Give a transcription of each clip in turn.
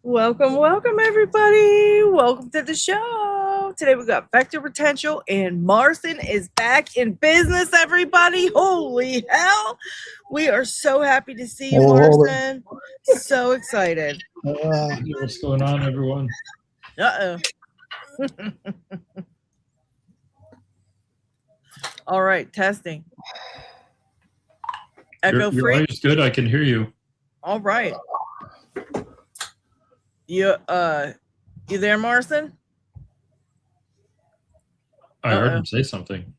Welcome, welcome, everybody. Welcome to the show. Today we got Vector Potential, and Marcin is back in business, everybody. Holy hell. We are so happy to see you, Marcin. So excited. What's going on, everyone? Uh-oh. All right, testing. Echo Your free. audio's good. I can hear you. All right. You there, Marcin? I heard him say something.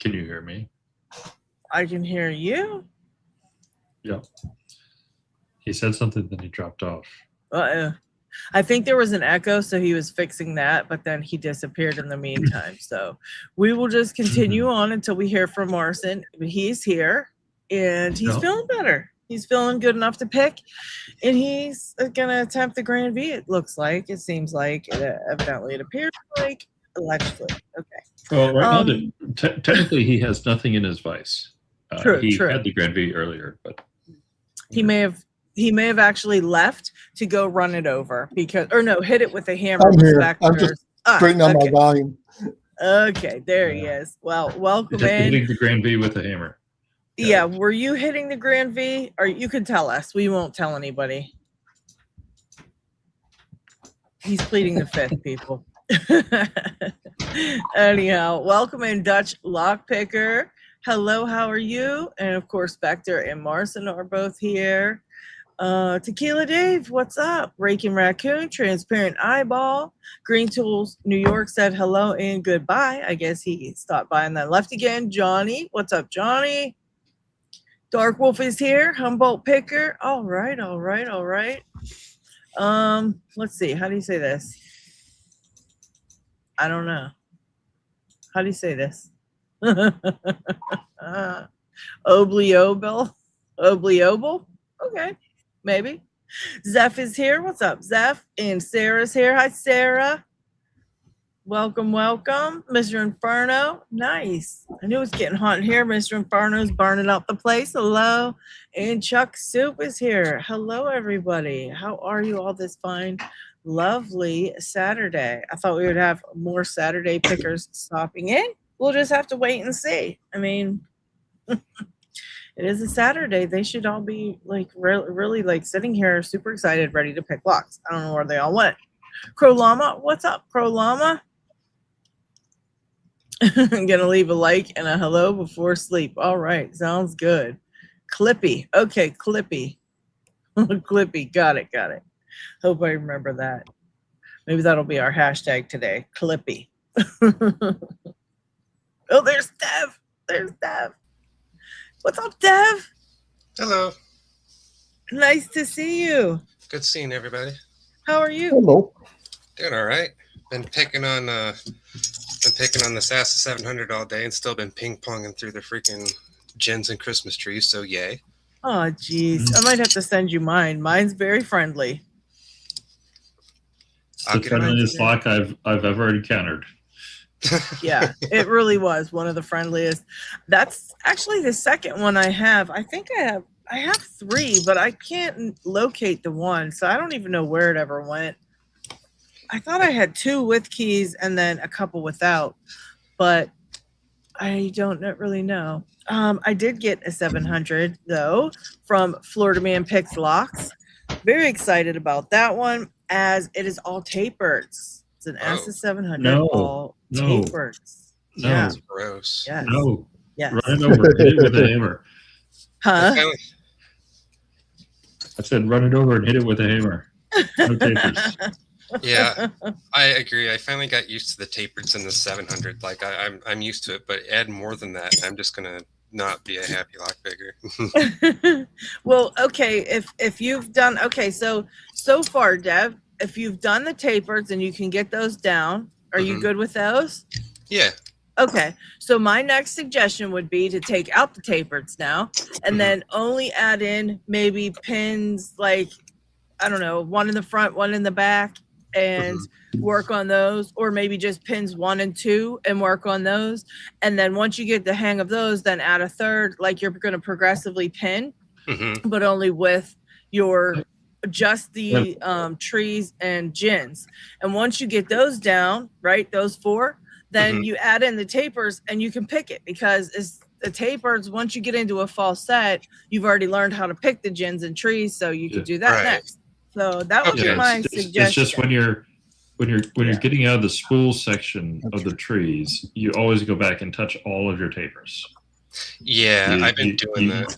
Can you hear me? I can hear you. Yeah. He said something, then he dropped off. Uh-oh. I think there was an echo, so he was fixing that, but then he disappeared in the meantime. So we will just continue on until we hear from Marcin. He's here, and he's feeling better. He's feeling good enough to pick, and he's going to attempt the Grand V, it looks like. It seems like. Evidently, it appears like. Allegedly. Okay. Well, right now, technically, he has nothing in his vice. True. He had the Grand V earlier, but... He may have actually left to go run it over hit it with a hammer. I'm here. I'm just straightening on my volume. Okay, there he is. Well, welcome in. Hitting the Grand V with a hammer. Yeah, were you hitting the Grand V? Or you can tell us. We won't tell anybody. He's pleading the fifth, people. Anyhow, welcome in, Dutch Lockpicker. Hello, how are you? And of course, Vector and Marcin are both here. Tequila Dave, what's up? Raking Raccoon, Transparent Eyeball, Green Tools New York said hello and goodbye. I guess he stopped by and then left again. Johnny, what's up, Johnny? Dark Wolf is here. Humboldt Picker. All right. Let's see. How do you say this? I don't know. How do you say this? Obliobel? Okay, maybe. Zeph is here. What's up, Zeph? And Sarah's here. Hi, Sarah. Welcome. Mr. Inferno. Nice. I knew it was getting hot in here. Mr. Inferno's burning up the place. Hello. And Chuck Soup is here. Hello, everybody. How are you all this fine, lovely Saturday? I thought we would have more Saturday pickers stopping in. We'll just have to wait and see. I mean, it is a Saturday. They should all be like really like sitting here super excited, ready to pick locks. I don't know where they all went. Crow Llama, what's up, Crow Llama? I'm gonna leave a like and a hello before sleep. All right, sounds good. Clippy, okay, Clippy. Clippy, got it. Hope I remember that. Maybe that'll be our hashtag today, Clippy. Oh, there's Dev. What's up, Dev? Hello. Nice to see you. Good seeing everybody. How are you? Hello. Doing all right. Been picking on the SAS 700 all day and still been ping-ponging through the freaking gens and Christmas trees, so yay. Oh, geez. I might have to send you mine. Mine's very friendly. The friendliest lock I've ever encountered. Yeah, it really was one of the friendliest. That's actually the second one I have. I think I have three, but I can't locate the one, so I don't even know where it ever went. I thought I had two with keys and then a couple without, but I don't really know. I did get a 700 though from Florida Man Picks Locks. Very excited about that one, as it is all tapered. It's an SS700 all tapered. No, yeah. That's gross. Yes. No. Yes. Run it over, hit it with a hammer. Huh? I said run it over and hit it with a hammer. No tapers. Yeah, I agree. I finally got used to the tapereds in the 700. Like I'm used to it, but add more than that, I'm just gonna not be a happy lock picker. Well, okay, if you've done so far, Dev, if you've done the tapered and you can get those down, are you good with those? Yeah. Okay, so my next suggestion would be to take out the tapereds now and then only add in maybe pins, like, I don't know, one in the front, one in the back, and work on those, or maybe just pins 1 and 2 and work on those. And then once you get the hang of those, then add a third, like you're going to progressively pin, but only with your just the trees and gins. And once you get those down, right, those 4, then you add in the tapers and you can pick it, because it's the tapers. Once you get into a fall set, you've already learned how to pick the gins and trees, so you can do that next. So that would be my suggestion. It's just when you're getting out of the spool section of the trees, you always go back and touch all of your tapers. Yeah, I've been doing that.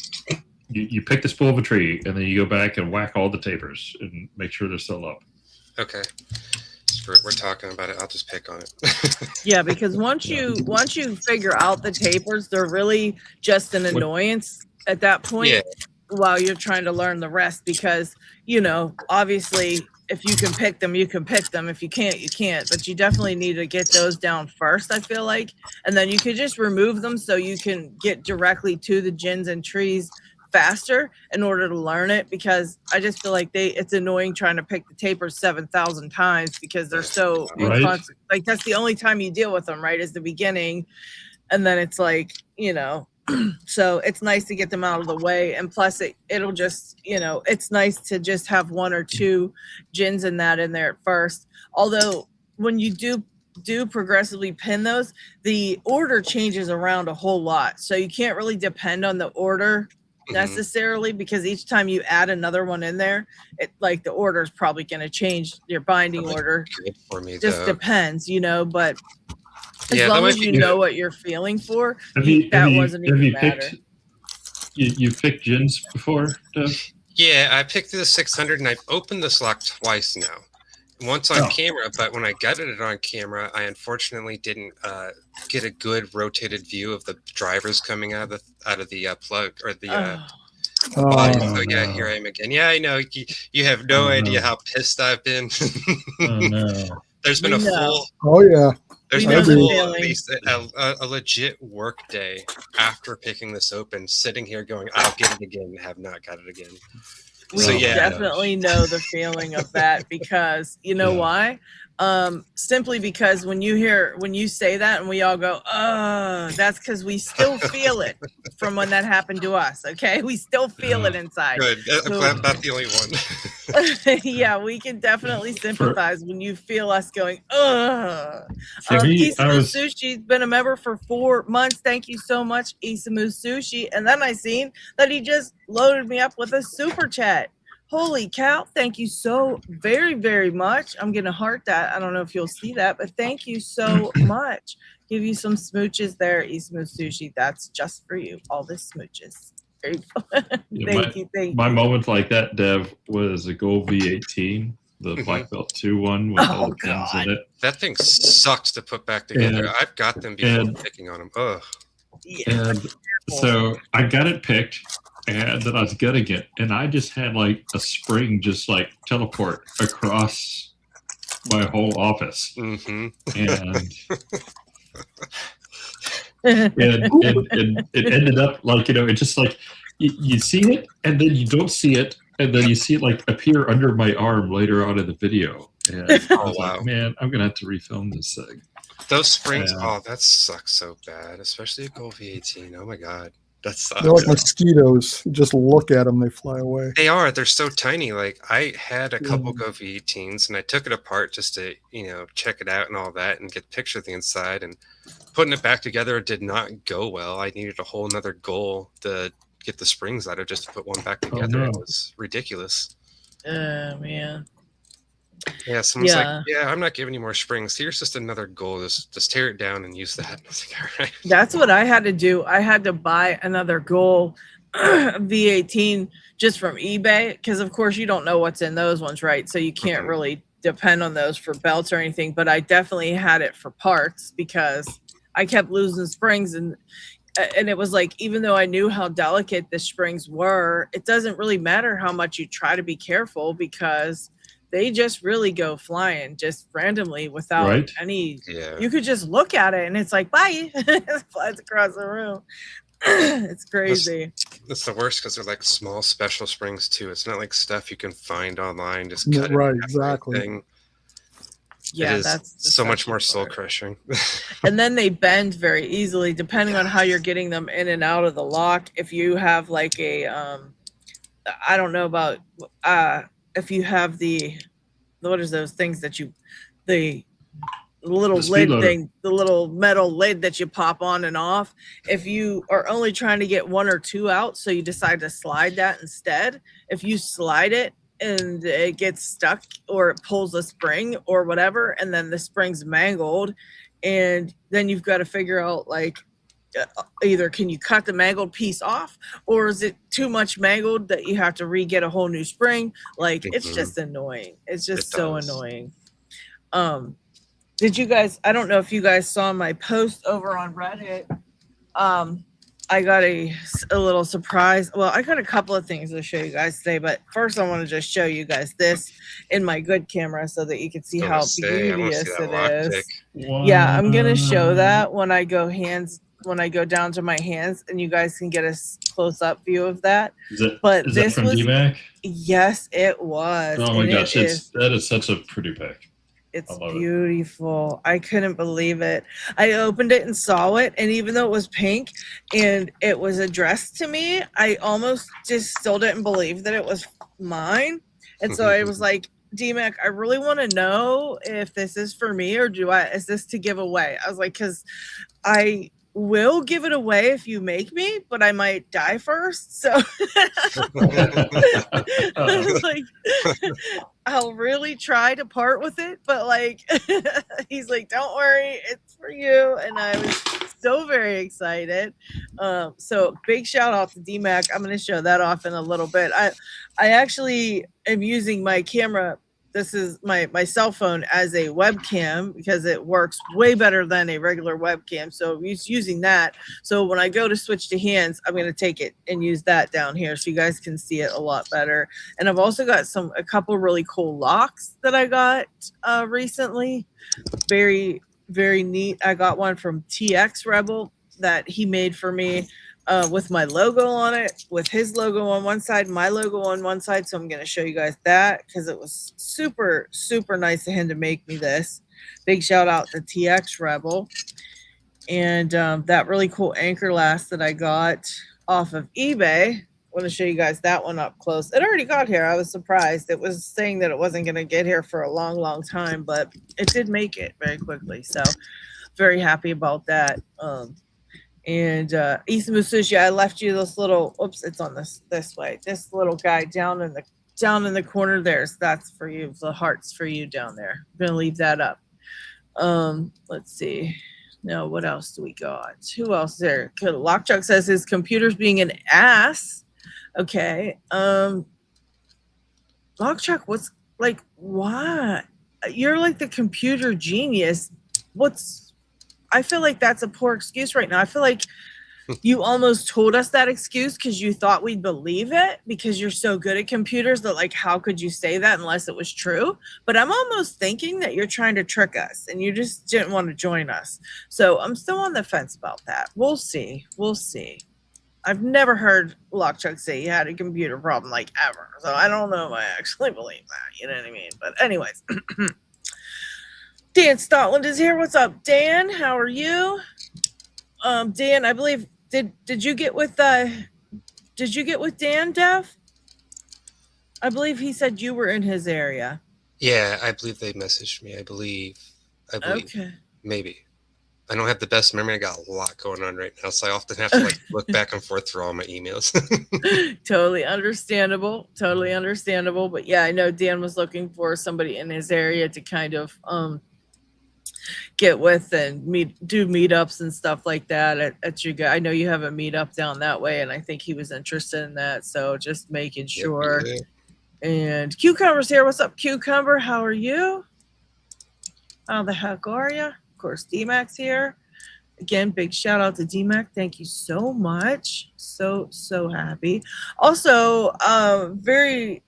You pick the spool of a tree, and then you go back and whack all the tapers and make sure they're still up. Okay. We're talking about it. I'll just pick on it. Yeah, because once you figure out the tapers, they're really just an annoyance at that point while you're trying to learn the rest, because, you know, obviously if you can pick them, you can pick them. If you can't, you can't. But you definitely need to get those down first, I feel like. And then you could just remove them so you can get directly to the gins and trees faster in order to learn it, because I just feel like it's annoying trying to pick the tapers 7,000 times because they're so like that's the only time you deal with them, right, is the beginning. And then it's like, you know, so it's nice to get them out of the way. And plus it'll just, you know, it's nice to just have 1 or 2 gins in there at first. Although when you do progressively pin those, the order changes around a whole lot. So you can't really depend on the order necessarily, because each time you add another one in there, it like the order is probably going to change, your binding order. For me, just depends, you know, but as long as you know what you're feeling for, that wasn't even matter. You've picked gins before, Dev? Yeah, I picked the 600 and I've opened this lock twice now. Once on camera, but when I gutted it on camera, I unfortunately didn't get a good rotated view of the drivers coming out of the plug or the body. So yeah, here I am again. Yeah, I know you have no idea how pissed I've been. There's been a full. Oh yeah. There's been a full, at least a legit work day after picking this open, sitting here going, "I'll get it again," and have not got it again. We definitely know the feeling of that, because you know why? Simply because when you say that and we all go, oh, that's because we still feel it from when that happened to us. Okay, we still feel it inside. Good. I'm not the only one. Yeah, we can definitely sympathize when you feel us going, ugh. Isamu Sushi's been a member for 4 months. Thank you so much, Isamu Sushi. And then I seen that he just loaded me up with a super chat. Holy cow, thank you so very, very much. I'm going to heart that. I don't know if you'll see that, but thank you so much. Give you some smooches there, Isamu Sushi. That's just for you. All the smooches. There you go. Thank you. My moment like that, Dev, was a Gold V18, the Black Belt 2 one with all the pins in it. That thing sucks to put back together. I've got them before picking on them. Ugh. Yeah. And so I got it picked. And then I was gutting it, and I just had like a spring just like teleport across my whole office. And it ended up like, you know, it's just like you see it, and then you don't see it, and then you see it like appear under my arm later on in the video. And I was like, man, I'm going to have to refilm this thing. Those springs, that sucks so bad, especially a Gold V18. Oh my God. They're like mosquitoes. You just look at them, they fly away. They are. They're so tiny. Like I had a couple Go V18s, and I took it apart just to, you know, check it out and all that, and get a picture of the inside. And putting it back together did not go well. I needed a whole nother goal to get the springs out of just to put one back together. It was ridiculous. Oh man. Yeah, someone's like, yeah, I'm not giving you more springs. Here's just another goal. Just tear it down and use that. I was like, all right. That's what I had to do. I had to buy another goal V18 just from eBay, because of course you don't know what's in those ones, right? So you can't really depend on those for belts or anything. But I definitely had it for parts, because I kept losing springs, and it was like, even though I knew how delicate the springs were, it doesn't really matter how much you try to be careful, because they just really go flying just randomly without any. You could just look at it and it's like, bye. It flies across the room. It's crazy. That's the worst, because they're like small special springs too. It's not like stuff you can find online. Just cut it exactly. Thing. Yeah, that's so much more soul crushing. And then they bend very easily depending on how you're getting them in and out of the lock. If you have like a I don't know about if you have what is those things that the little The speed lid loader. thing, the little metal lid that you pop on and off. If you are only trying to get 1 or 2 out, so you decide to slide that instead, if you slide it and it gets stuck or it pulls a spring or whatever, and then the spring's mangled, and then you've got to figure out like either can you cut the mangled piece off, or is it too much mangled that you have to re-get a whole new spring? Like it's just annoying. It's just so annoying. Did you guys, I don't know if you guys saw my post over on Reddit. I got a little surprise. Well, I got a couple of things to show you guys today, but first I want to just show you guys this in my good camera so that you can see how beauteous it is. Yeah, I'm going to show that when I go down to my hands, and you guys can get a close-up view of that. Is that this from was DMAC? Yes, it was. Oh my gosh, that is such a pretty pic. It's beautiful. I couldn't believe it. I opened it and saw it, and even though it was pink and it was addressed to me, I almost just still didn't believe that it was mine. And so I was like, DMAC, I really want to know if this is for me, or is this to give away? I was like, because I will give it away if you make me, but I might die first. So I was like, I'll really try to part with it, but like he's like, don't worry, it's for you. And I was so very excited. So big shout out to DMAC. I'm going to show that off in a little bit. I actually am using my camera. This is my cell phone as a webcam because it works way better than a regular webcam. So he's using that. So when I go to switch to hands, I'm going to take it and use that down here so you guys can see it a lot better. And I've also got a couple really cool locks that I got recently. Very, very neat. I got one from TX Rebel that he made for me. With my logo on it, with his logo on one side, my logo on one side. So I'm going to show you guys that because it was super, super nice of him to make me this. Big shout out to TX Rebel. And that really cool anchor last that I got off of eBay. I want to show you guys that one up close. It already got here. I was surprised. It was saying that it wasn't going to get here for a long, long time, but it did make it very quickly. So very happy about that. And Isamu Sushi, I left you this little. Oops, it's on this way. This little guy down in the corner there. So that's for you. The heart's for you down there. I'm gonna leave that up. Let's see. No, what else do we got? Who else is there? Lockchuck says his computer's being an ass. Okay. Lockchuck, what's like? Why? You're like the computer genius. I feel like that's a poor excuse right now. I feel like you almost told us that excuse because you thought we'd believe it because you're so good at computers that like, how could you say that unless it was true? But I'm almost thinking that you're trying to trick us and you just didn't want to join us. So I'm still on the fence about that. We'll see. We'll see. I've never heard Lockchuck say he had a computer problem like ever. So I don't know if I actually believe that. You know what I mean? But anyways. Dan Stotland is here. What's up, Dan? How are you? Dan, I believe did you get with Dan, Dev? I believe he said you were in his area. Yeah, I believe they messaged me. I believe. Okay. Maybe. I don't have the best memory. I got a lot going on right now, so I often have to like look back and forth through all my emails. Totally understandable. Totally understandable. But yeah, I know Dan was looking for somebody in his area to kind of get with and do meetups and stuff like that at you guys. I know you have a meetup down that way, and I think he was interested in that. So just making sure. Yep. And Cucumber's here. What's up, Cucumber? How are you? How the heck are you? Of course, D-Mac's here. Again, big shout out to DMAC. Thank you so much. So happy. Also,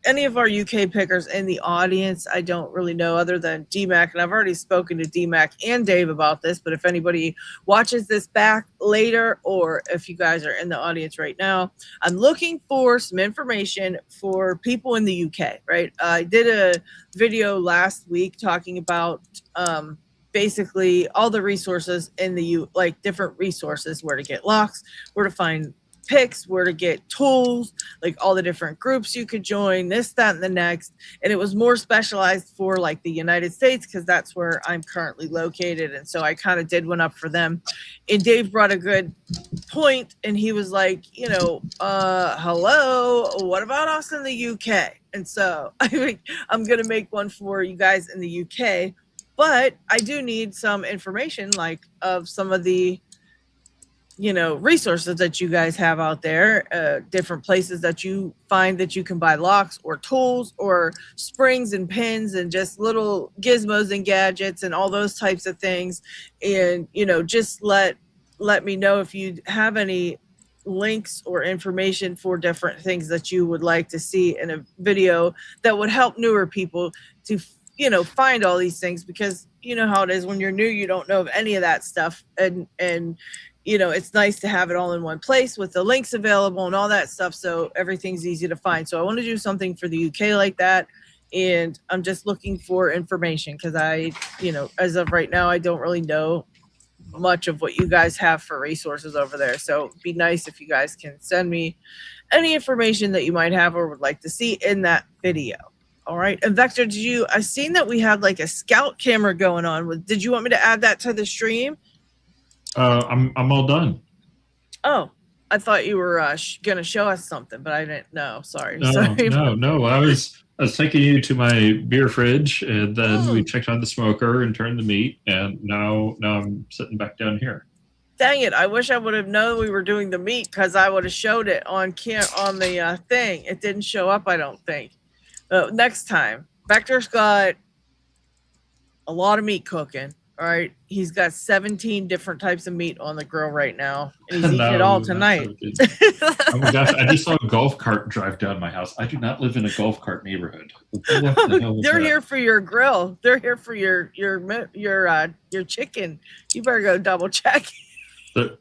any of our UK pickers in the audience, I don't really know other than DMAC, and I've already spoken to DMAC and Dave about this, but if anybody watches this back later, or if you guys are in the audience right now, I'm looking for some information for people in the UK, right? I did a video last week talking about basically all the resources in different resources, where to get locks, where to find picks, where to get tools, like all the different groups you could join, this, that, and the next. And it was more specialized for like the United States because that's where I'm currently located. And so I kind of did one up for them. And Dave brought a good point, and he was like, hello, what about us in the UK? And so I'm going to make one for you guys in the UK. But I do need some information, like of some of the, resources that you guys have out there, different places that you find that you can buy locks or tools or springs and pins and just little gizmos and gadgets and all those types of things. And, just let me know if you have any links or information for different things that you would like to see in a video that would help newer people to find all these things, because you know how it is when you're new, you don't know of any of that stuff. And it's nice to have it all in one place with the links available and all that stuff. So everything's easy to find. So I want to do something for the UK like that. And I'm just looking for information because as of right now, I don't really know much of what you guys have for resources over there. So it'd be nice if you guys can send me any information that you might have or would like to see in that video. All right. And Vector, I seen that we had like a scout camera going on. Did you want me to add that to the stream? I'm all done. Oh, I thought you were going to show us something, but I didn't know. Sorry. No. I was taking you to my beer fridge, and then we checked on the smoker and turned the meat, and now I'm sitting back down here. Dang it! I wish I would have known we were doing the meat, because I would have showed it on the thing. It didn't show up, I don't think. Next time, Vector's got a lot of meat cooking. All right, he's got 17 different types of meat on the grill right now, and he's eating it all tonight. Oh my gosh! I just saw a golf cart drive down my house. I do not live in a golf cart neighborhood. They're here for your grill. They're here for your chicken. You better go double check. They're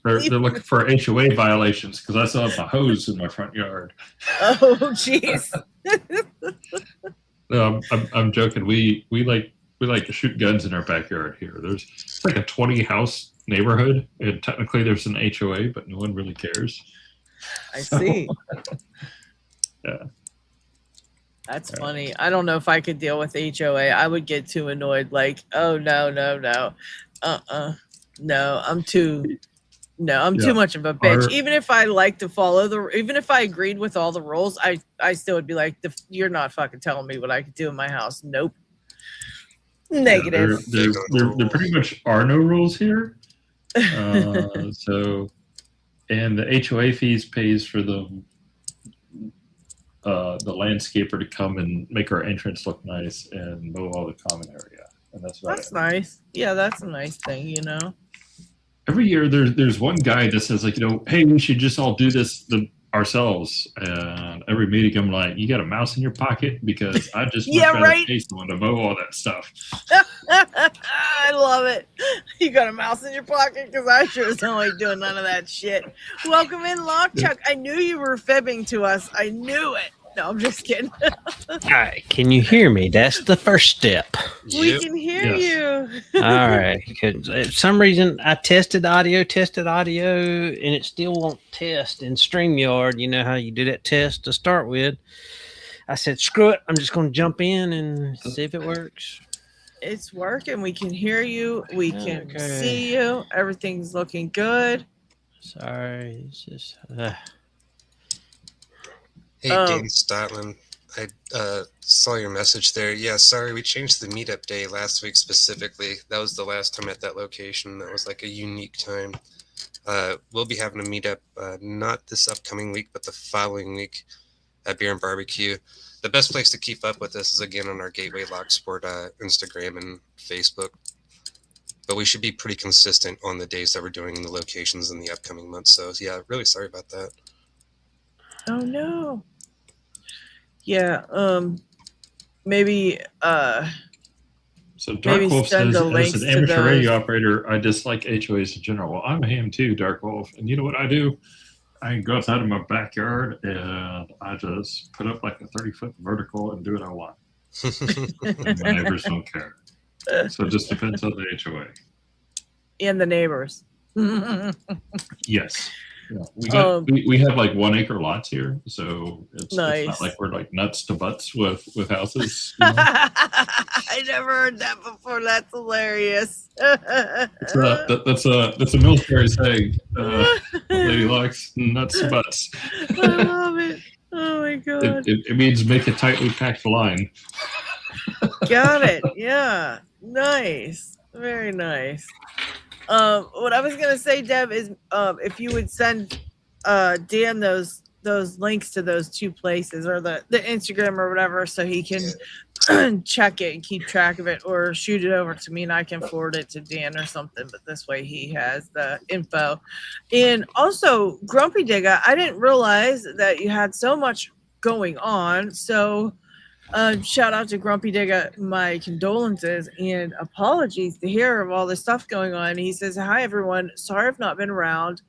looking for HOA violations because I still have my hose in my front yard. Oh, jeez. No, I'm joking. We like to shoot guns in our backyard here. It's like a 20 house neighborhood, and technically there's an HOA, but no one really cares. I see. Yeah. That's funny. I don't know if I could deal with HOA. I would get too annoyed. Like, oh no. No, I'm too much of a bitch. Even if I like to even if I agreed with all the rules, I still would be like, you're not fucking telling me what I could do in my house. Nope. Negative. There pretty much are no rules here. So, and the HOA fees pays for the landscaper to come and make our entrance look nice and mow all the common area. And that's nice. Yeah, that's a nice thing, Every year there's one guy that says, like, hey, we should just all do this ourselves. And every meeting I'm like, you got a mouse in your pocket? Because I just pay someone to mow all that stuff. I love it. You got a mouse in your pocket? Because I sure as hell ain't doing none of that shit. Welcome in, Lockchuck. I knew you were fibbing to us. I knew it. No, I'm just kidding. All right, can you hear me? That's the first step. We can hear you. All right. For some reason, I tested audio, and it still won't test in Streamyard. You know how you do that test to start with. I said, screw it. I'm just going to jump in and see if it works. It's working. We can hear you. We can see you. Everything's looking good. Sorry. It's just... Hey, Dan Stotland, I saw your message there. Yeah, sorry, we changed the meetup day last week specifically. That was the last time at that location. That was like a unique time. We'll be having a meetup not this upcoming week, but the following week at Beer and Barbecue. The best place to keep up with this is, again, on our Gateway Locksport Instagram and Facebook. But we should be pretty consistent on the days that we're doing the locations in the upcoming months. So, yeah, really sorry about that. Oh, no. Yeah, maybe so Dark maybe Wolf says, as an amateur those. radio operator, I dislike HOAs in general. Well, I'm a ham too, Dark Wolf. And you know what I do? I go outside of my backyard and I just put up like a 30-foot vertical and do what I want. And my neighbors don't care. So it just depends on the HOA. And the neighbors. Yes. Yeah, we have like 1 acre lots here, so it's Nice. not like we're like nuts to butts with houses. I never heard that before. That's hilarious. That's a military saying. Lady Lux, nuts to butts. I love it. Oh my god. It means make a tightly packed line. Got it. Yeah. Nice. Very nice. What I was gonna say, Deb, is if you would send Dan those links to those 2 places, or the Instagram or whatever, so he can check it and keep track of it, or shoot it over to me and I can forward it to Dan or something. But this way he has the info. And also, Grumpy Digga, I didn't realize that you had so much going on. So shout out to Grumpy Digga, my condolences and apologies to hear of all this stuff going on. He says, hi everyone, sorry I've not been around.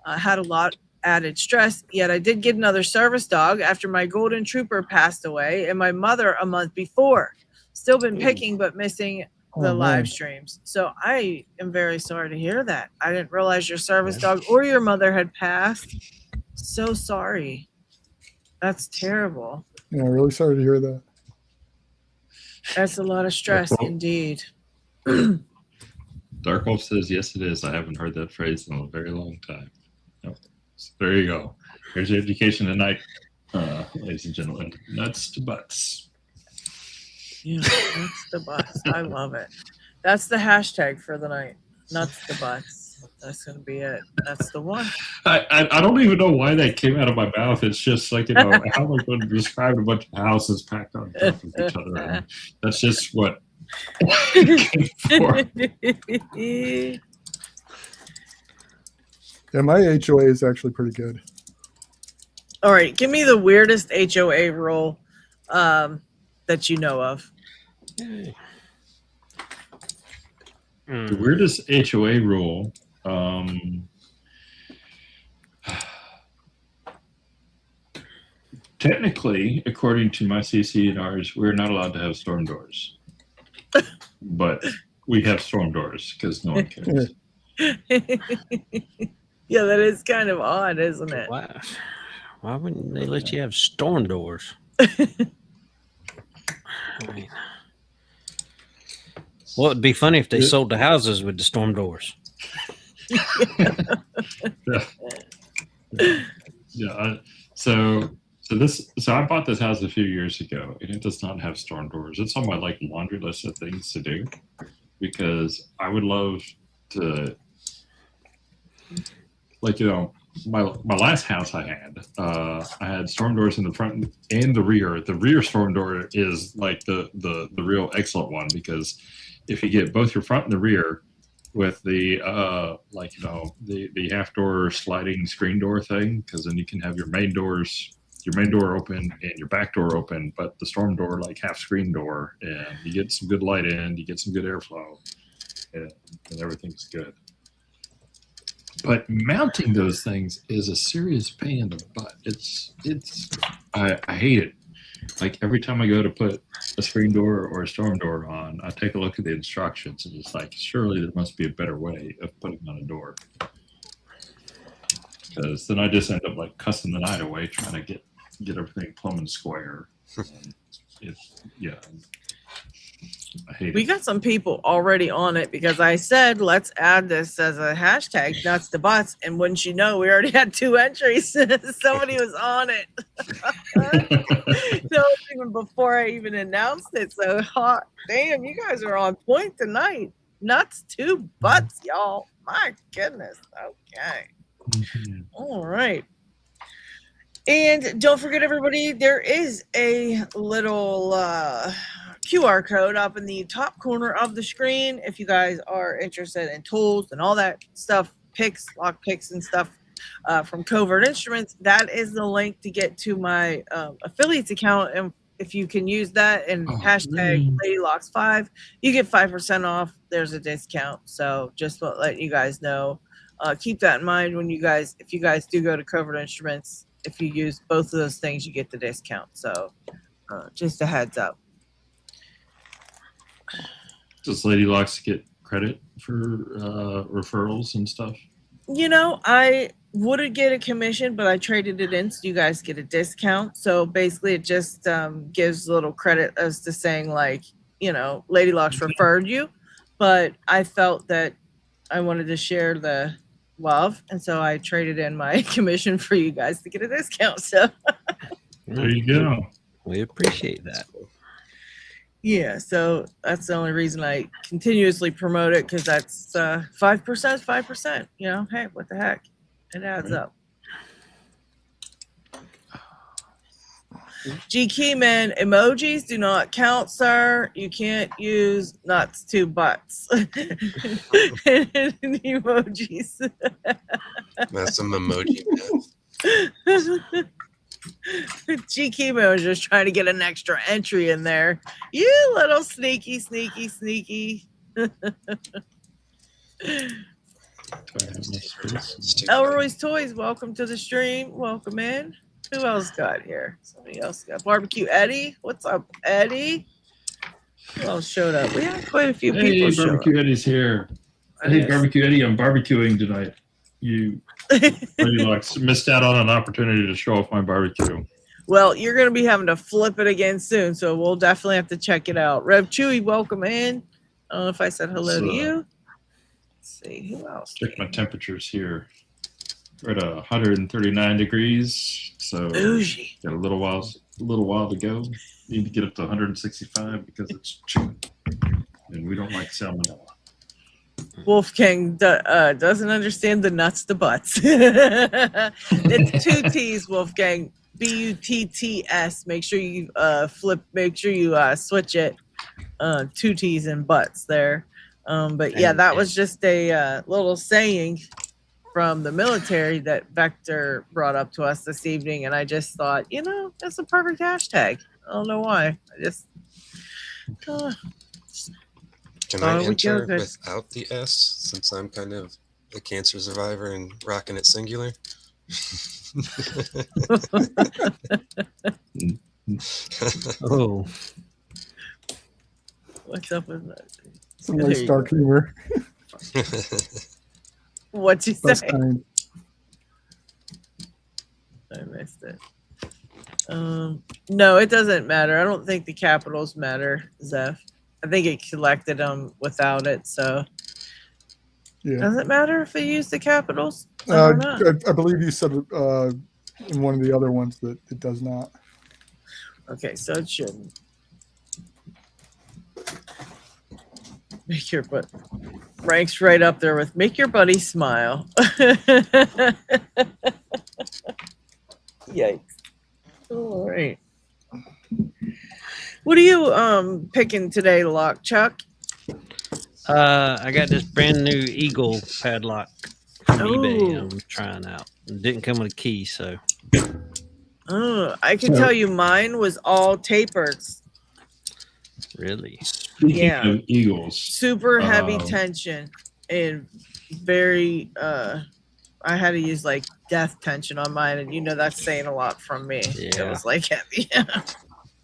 I had a lot added stress, yet I did get another service dog after my golden trooper passed away, and my mother a month before. Still been picking but missing the live streams. So I am very sorry to hear that. I didn't realize your service dog or your mother had passed. So sorry. That's terrible. Yeah, really sorry to hear that. That's a lot of stress indeed. Dark Wolf says, yes, it is. I haven't heard that phrase in a very long time. Yep. So there you go. Here's your education tonight, ladies and gentlemen. Nuts to butts. Yeah, nuts to butts. I love it. That's the hashtag for the night. Nuts to butts. That's going to be it. That's the one. I don't even know why that came out of my mouth. It's just like, how am I going to describe a bunch of houses packed on top of each other? And that's just what Yeah, my HOA is actually pretty good. All right, give me the weirdest HOA rule that you know of. The weirdest HOA rule. Technically, according to my CC and ours, we're not allowed to have storm doors. But we have storm doors because no one cares. Yeah, that is kind of odd, isn't it? Why wouldn't they let you have storm doors? I mean, well, it'd be funny if they sold the houses with the storm doors. So I bought this house a few years ago, and it does not have storm doors. It's on my laundry list of things to do because I would love to, my last house I had storm doors in the front and the rear. The rear storm door is like the real excellent one because if you get both your front and the rear with the the half door sliding screen door thing, because then you can have your main door open and your back door open, but the storm door like half screen door, and you get some good light in, you get some good airflow, and everything's good. But mounting those things is a serious pain in the butt. I hate it. Like every time I go to put a screen door or a storm door on, I take a look at the instructions and it's like, surely there must be a better way of putting on a door. Because then I just end up like cussing the night away trying to get everything plumb and square. I hate We it. got some people already on it because I said, let's add this as a hashtag, nuts to butts. And wouldn't you know, we already had 2 entries. Somebody was on it. So even before I even announced it. So hot. Damn, you guys are on point tonight. Nuts to butts, y'all. My goodness. Okay. All right. And don't forget, everybody, there is a little QR code up in the top corner of the screen if you guys are interested in tools and all that stuff, picks, lock picks and stuff from Covert Instruments. That is the link to get to my affiliates account. And if you can use that and hashtag LadyLocks5, you get 5% off. There's a discount. So just to let you guys know, keep that in mind when if you guys do go to Covert Instruments. If you use both of those things, you get the discount. So just a heads up. Does Lady Locks get credit for referrals and stuff? You know, I wouldn't get a commission, but I traded it in so you guys get a discount. So basically, it just gives a little credit as to saying, like, you know, Lady Locks referred you, but I felt that I wanted to share the love, and so I traded in my commission for you guys to get a discount. So There you go. We appreciate that. yeah, so that's the only reason I continuously promote it, because that's 5%, 5%. You know, hey, what the heck? It adds up. G Keyman, emojis do not count, sir. You can't use nuts to butts. Emojis. That's some emoji math. G Keyman was just trying to get an extra entry in there. You little sneaky. Elroy's Toys, welcome to the stream. Welcome in. Who else got here? Somebody else got Barbecue Eddie. What's up, Eddie? Who else showed up? We had quite a few people Hey, show Barbecue up. Eddie's here. Hey, Barbecue Eddie, I'm barbecuing tonight. You Lady Locks missed out on an opportunity to show off my barbecue. Well, you're going to be having to flip it again soon, so we'll definitely have to check it out. Rev Chewy, welcome in. I don't know if I said hello to you. Let's see, who else? Check my temperatures here. We're at 139 degrees, so Bougie. got a little while to go. Need to get up to 165 because it's chicken, and we don't like salmonella. Wolfgang doesn't understand the nuts to butts. It's 2 T's, Wolfgang. Butts. Make sure you switch it. 2 T's and butts there. But yeah, that was just a little saying from the military that Vector brought up to us this evening, and I just thought, you know, that's a perfect hashtag. I don't know why. I just Can I enter without the S, since I'm kind of a cancer survivor and rocking it singular? Oh, what's up with that? Some nice dark humor. What'd you Best say? kind. I missed it. No, it doesn't matter. I don't think the capitals matter, Zeph. I think it collected them without it, so Yeah. does it matter if it used the capitals? I don't know. I believe you said in one of the other ones that it does not. Okay, so it shouldn't. Make your butt ranks right up there with make your buddy smile. Yikes. All right. What are you picking today, Lock Chuck? I got this brand new Eagle padlock from eBay. Oh. I'm trying out. It didn't come with a key, so Oh, I can tell you mine was all tapered. really. Speaking Yeah. of Eagles, Super heavy tension and very I had to use like death tension on mine, and you know that's saying a lot from me. It Yeah. was like heavy.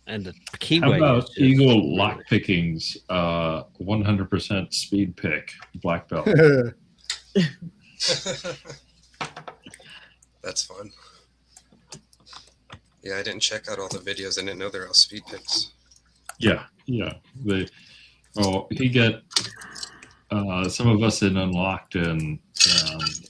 And the key how weight about is just Eagle really- Lockpicking's 100% speed pick black belt? That's fun. Yeah, I didn't check out all the videos. I didn't know they're all speed picks. Yeah. He got some of us in Unlocked and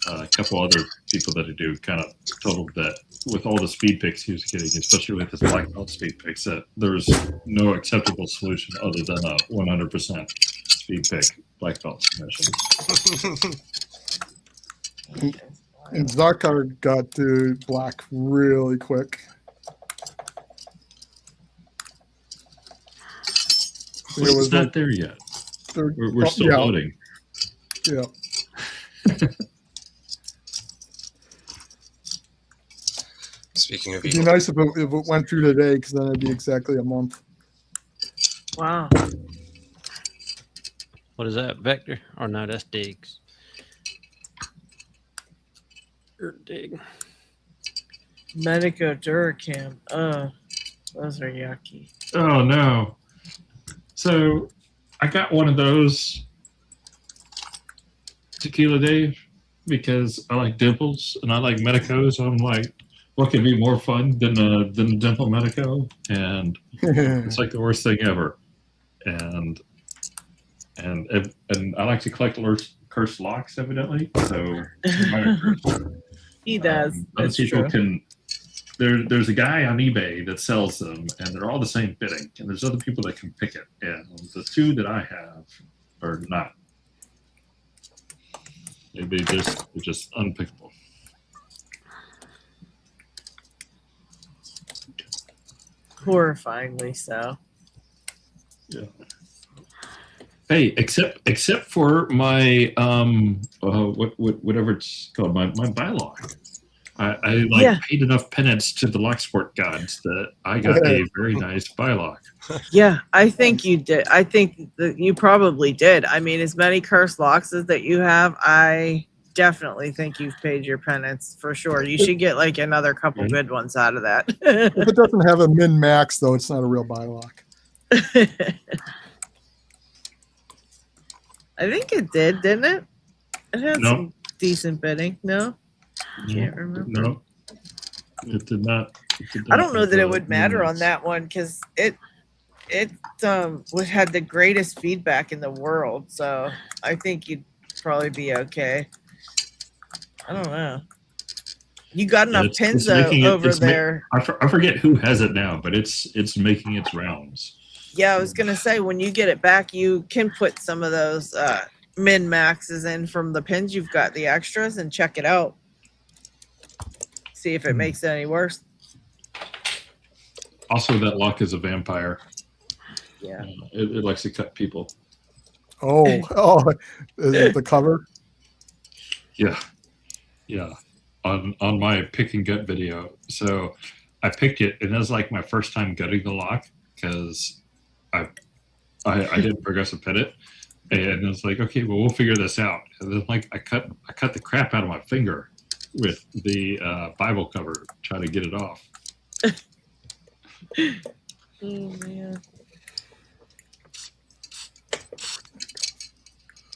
a couple other people that do kind of told him that with all the speed picks he was getting, especially with his black belt speed picks, that there's no acceptable solution other than a 100% speed pick black belt submission. And Zakar got to black really quick. It It's was not like there yet. third, We're still yeah, loading. yeah. Speaking of It'd be Eagle, nice if it went through today, because then it'd be exactly a month. Wow. What is that, Vector? Or no, that's Diggs. Or Dig. Medico Duracam. Oh, those are yucky. Oh no. So I got one of those, Tequila Dave. because I like dimples and I like medicos. I'm like, what could be more fun than a dimple medico? And it's like the worst thing ever. And I like to collect cursed locks, evidently. So He does. other That's people true. can. There's a guy on eBay that sells them, and they're all the same bidding. And there's other people that can pick it, and the two that I have are not. They're just unpickable. Horrifyingly so. Yeah. Hey, except for my whatever it's called, my bylock. I paid enough penance to the Locksport gods that I got a very nice bylock. Yeah, I think you did. I think that you probably did. I mean, as many cursed locks as that you have, I definitely think you've paid your penance for sure. You should get like another couple good ones out of that. If it doesn't have a min max, though, it's not a real bylock. I think it did, didn't it? It had No. some decent bidding. No? Can't remember. No, it did not. I don't know that it would matter on that one because it had the greatest feedback in the world. So I think you'd probably be okay. I don't know. You got enough pins though over there. I forget who has it now, but it's making its rounds. Yeah, I was gonna say when you get it back, you can put some of those min maxes in from the pins you've got, the extras, and check it out. See if it makes it any worse. Also, that lock is a vampire. Yeah. It likes to cut people. Oh, is it the cover? Yeah. On my pick and gut video. So I picked it, and it was like my first time gutting the lock because I didn't progressive pit it, and it was like, okay, well, we'll figure this out. And then like I cut the crap out of my finger with the Bible cover, trying to get it off. Oh man.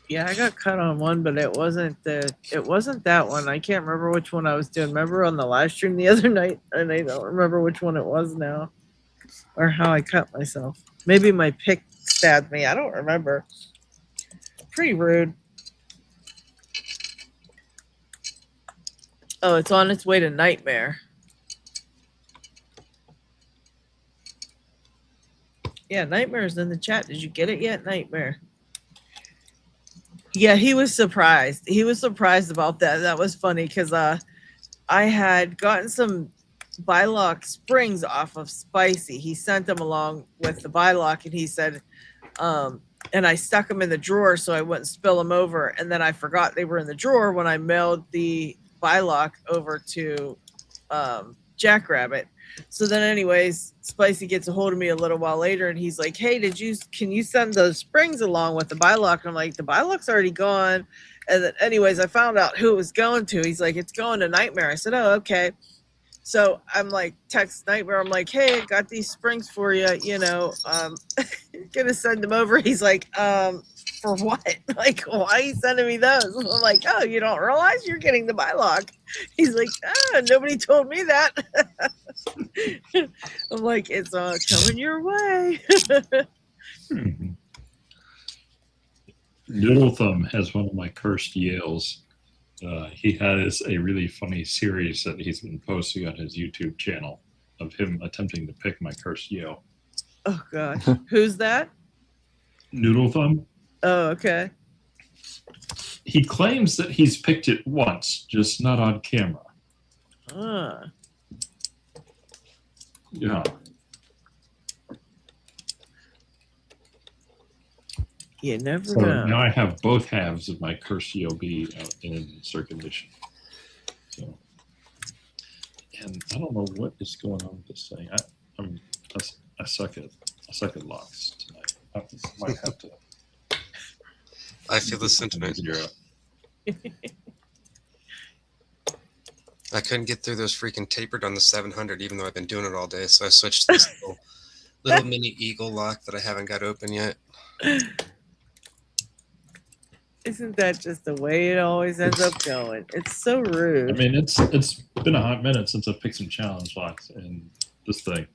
Yeah, I got cut on one, but it wasn't that one. I can't remember which one I was doing. Remember on the live stream the other night, and I don't remember which one it was now, or how I cut myself. Maybe my pick stabbed me. I don't remember. Pretty rude. Oh, it's on its way to Nightmare. Yeah, Nightmare's in the chat. Did you get it yet, Nightmare? Yeah, he was surprised. He was surprised about that. That was funny because I had gotten some bylock springs off of Spicy. He sent them along with the bylock, and he said, and I stuck them in the drawer so I wouldn't spill them over. And then I forgot they were in the drawer when I mailed the bylock over to Jackrabbit. So then anyways, Spicy gets a hold of me a little while later, and he's like, hey, can you send those springs along with the bylock? And I'm like, the bylock's already gone. And then anyways, I found out who it was going to. He's like, it's going to Nightmare. I said, oh, okay. So I'm like, text Nightmare. I'm like, hey, I got these springs for you. Gonna send them over. He's like, for what? Like, why are you sending me those? I'm like, oh, you don't realize you're getting the bylock. He's like, nobody told me that. I'm like, it's coming your way. Noodle Thumb has one of my cursed yells. He has a really funny series that he's been posting on his YouTube channel of him attempting to pick my cursed yell. Oh gosh, who's that? Noodle Thumb. Oh, okay. He claims that he's picked it once, just not on camera. Yeah. You never So know. now I have both halves of my cursed EOB out in circulation. So, and I don't know what is going on with this thing. I suck at locks tonight. I might have to. I feel the sentiment. I couldn't get through those freaking tapered on the 700, even though I've been doing it all day. So I switched to this little mini eagle lock that I haven't got open yet. Isn't that just the way it always ends up going? It's so I rude. mean, it's been a hot minute since I've picked some challenge locks, and this thing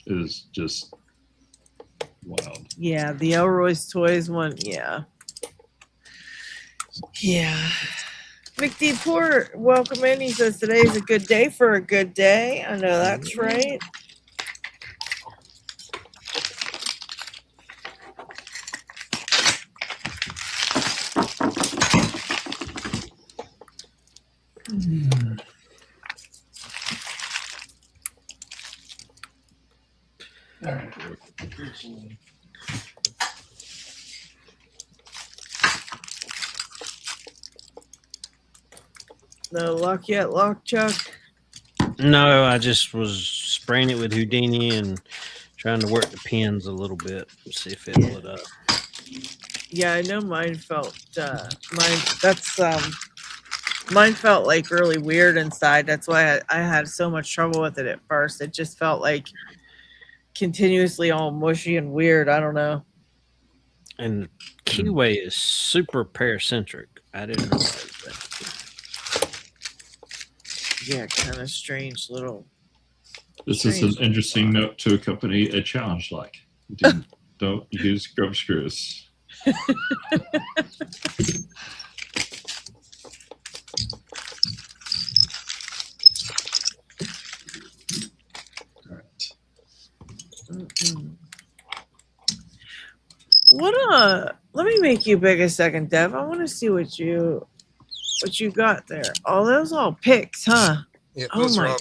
is just wild. Yeah, the Elroy's Toys one. Yeah. Yeah. McD Port, welcome in. He says today's a good day for a good day. I know that's right. No luck yet, Lock Chuck. No, I just was spraying it with Houdini and trying to work the pins a little bit, see if it lit up. Yeah, I know mine felt mine felt like really weird inside. That's why I had so much trouble with it at first. It just felt like continuously all mushy and weird. I don't know. And keyway is super paracentric. I didn't realize that. Yeah, kind of strange little. This is an interesting note to accompany a challenge lock. Don't use grub screws. Mm-mm. Let me make you big a second, Dev. I want to see what you got there. Oh, those all picks, huh? Yeah, Oh those are my-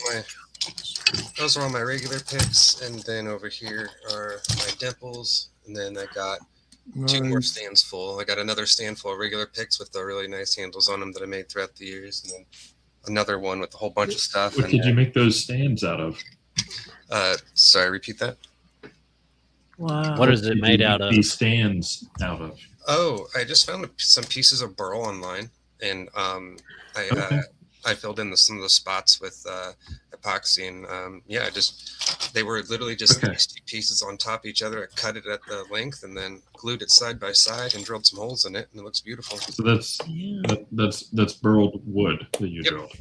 all my regular picks, and then over here are my dimples, and then I got two more Nice. stands full. I got another stand full of regular picks with the really nice handles on them that I made throughout the years, and then another one with a whole bunch of stuff. What and did you make those stands out of? Sorry, repeat that. Wow. What is it Did you made make out of? These stands out of. Oh, I just found some pieces of burl online, and I filled in some of the spots with epoxy, and they were literally just Okay. these two pieces on top of each other. I cut it at the length and then glued it side by side and drilled some holes in it, and it looks beautiful. So that's Yeah. that's burled wood that you Yep. drilled.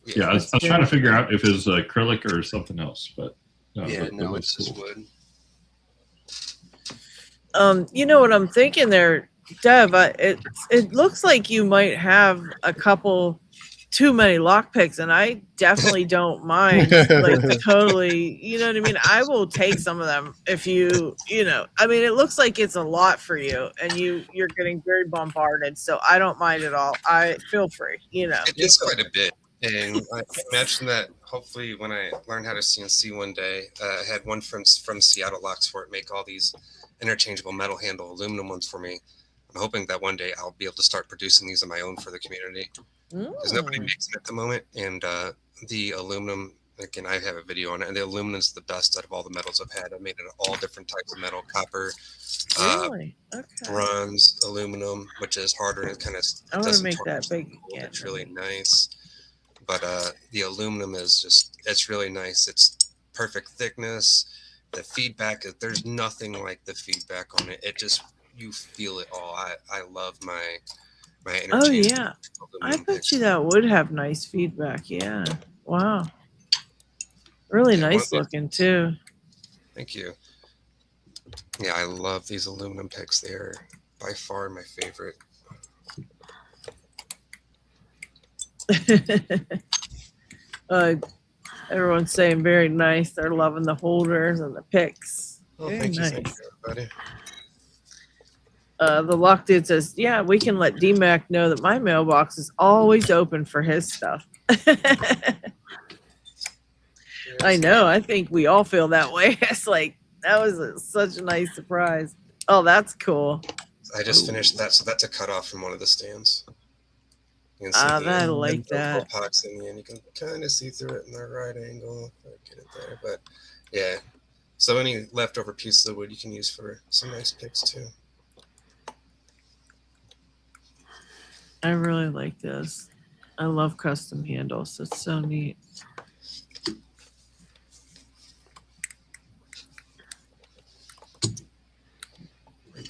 Yeah, I was That's trying to good. figure out if it was acrylic or something else, but no, it No, looks it's just cool. wood. You know what I'm thinking there, Dev? It looks like you might have a couple too many lock picks, and I definitely don't mind. Like totally, you know what I mean? I will take some of them if you know. I mean, it looks like it's a lot for you, and you're getting very bombarded, so I don't mind at all. I feel free, you know. It is quite a bit, and I imagine that hopefully when I learn how to CNC one day, I had one from Seattle Locksport make all these interchangeable metal handle aluminum ones for me. I'm hoping that one day I'll be able to start producing these on my own for the community, because nobody makes it at the moment. And the aluminum, again, I have a video on it, and the aluminum is the best out of all the metals I've had. I made it all different types of metal: copper, Really? Okay. bronze, aluminum, which is harder and kind of. I want to make that big again. It's really nice, but the aluminum is it's really nice. It's perfect thickness. The feedback, there's nothing like the feedback on it. It just, you feel it all. I love my energy. Oh yeah, I bet you that would have nice feedback. Yeah. Wow. Really Yeah, nice well, looking too. Thank you. Yeah, I love these aluminum picks. They're by far my favorite. Everyone's saying very nice. They're loving the holders and the picks. Oh, Very thank you, nice. everybody. The lock dude says, "Yeah, we can let DMAC know that my mailbox is always open for his stuff." I know. I think we all feel that way. It's like that was such a nice surprise. Oh, that's cool. I just finished that, so that's a cutoff from one of the stands. You can see I like the that. pox in the end. You can kind of see through it in the right angle. If I get it there, but yeah. So any leftover pieces of wood you can use for some nice picks too. I really like this. I love custom handles. It's so neat.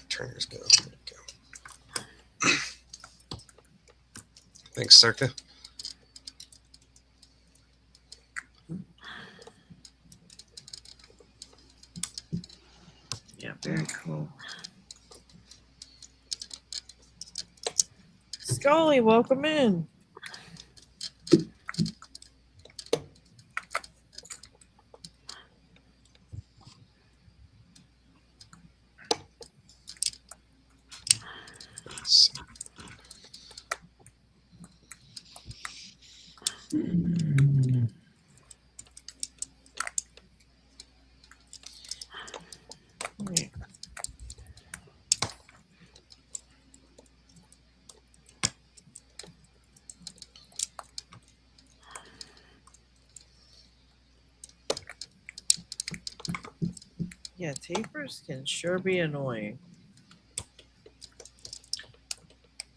Turner's Thanks, Circa. Yeah, very cool. Scully, welcome in. Let's see. Yeah. Yeah, tapers can sure be annoying.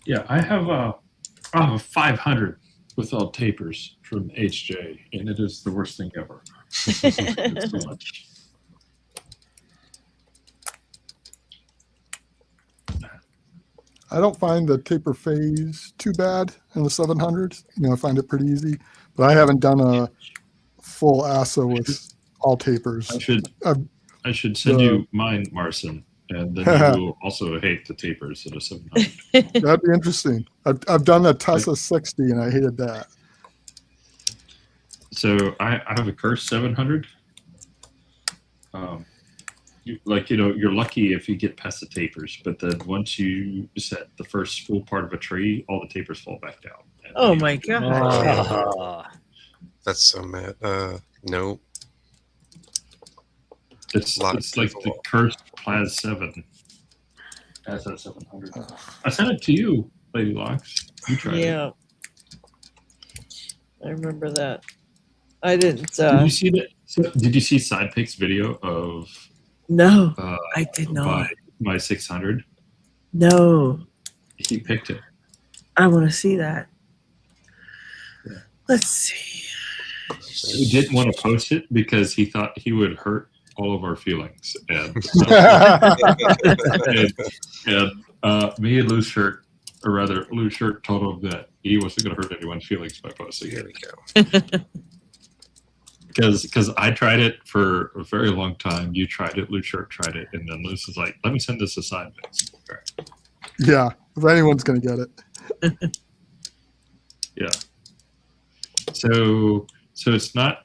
Yeah, I have a 500 without tapers from HJ, and it is the worst thing ever. It's so much. I don't find the taper phase too bad in the 700s. I find it pretty easy, but I haven't done a full ASA with all tapers. I should send you mine, Marcin, and then you will also hate the tapers at a 700. That'd be interesting. I've done a Tessa 60 and I hated that. So I have a Curse 700. You're lucky if you get past the tapers, but then once you set the first full part of a tree, all the tapers fall back down. Oh my god. That's so mad. Nope. It's like the Cursed Plas 7 as a 700. I sent it to you, Lady Locks. You tried it. Yeah. I remember that. I didn't. Did you see that? Did you see Sidepick's video of? No, I did not. My 600. No, He picked it. I want to see that. Yeah. Let's see. He didn't want to post it because he thought he would hurt all of our feelings, and me and Loose Shirt, or rather, Loose Shirt told him that he wasn't going to hurt anyone's feelings by posting Here it. we go. Because I tried it for a very long time. You tried it, Loose Shirt tried it, and then Loose is like, "Let me send this to Sidepick." Okay. Yeah, if anyone's going to get it. Yeah. So it's not.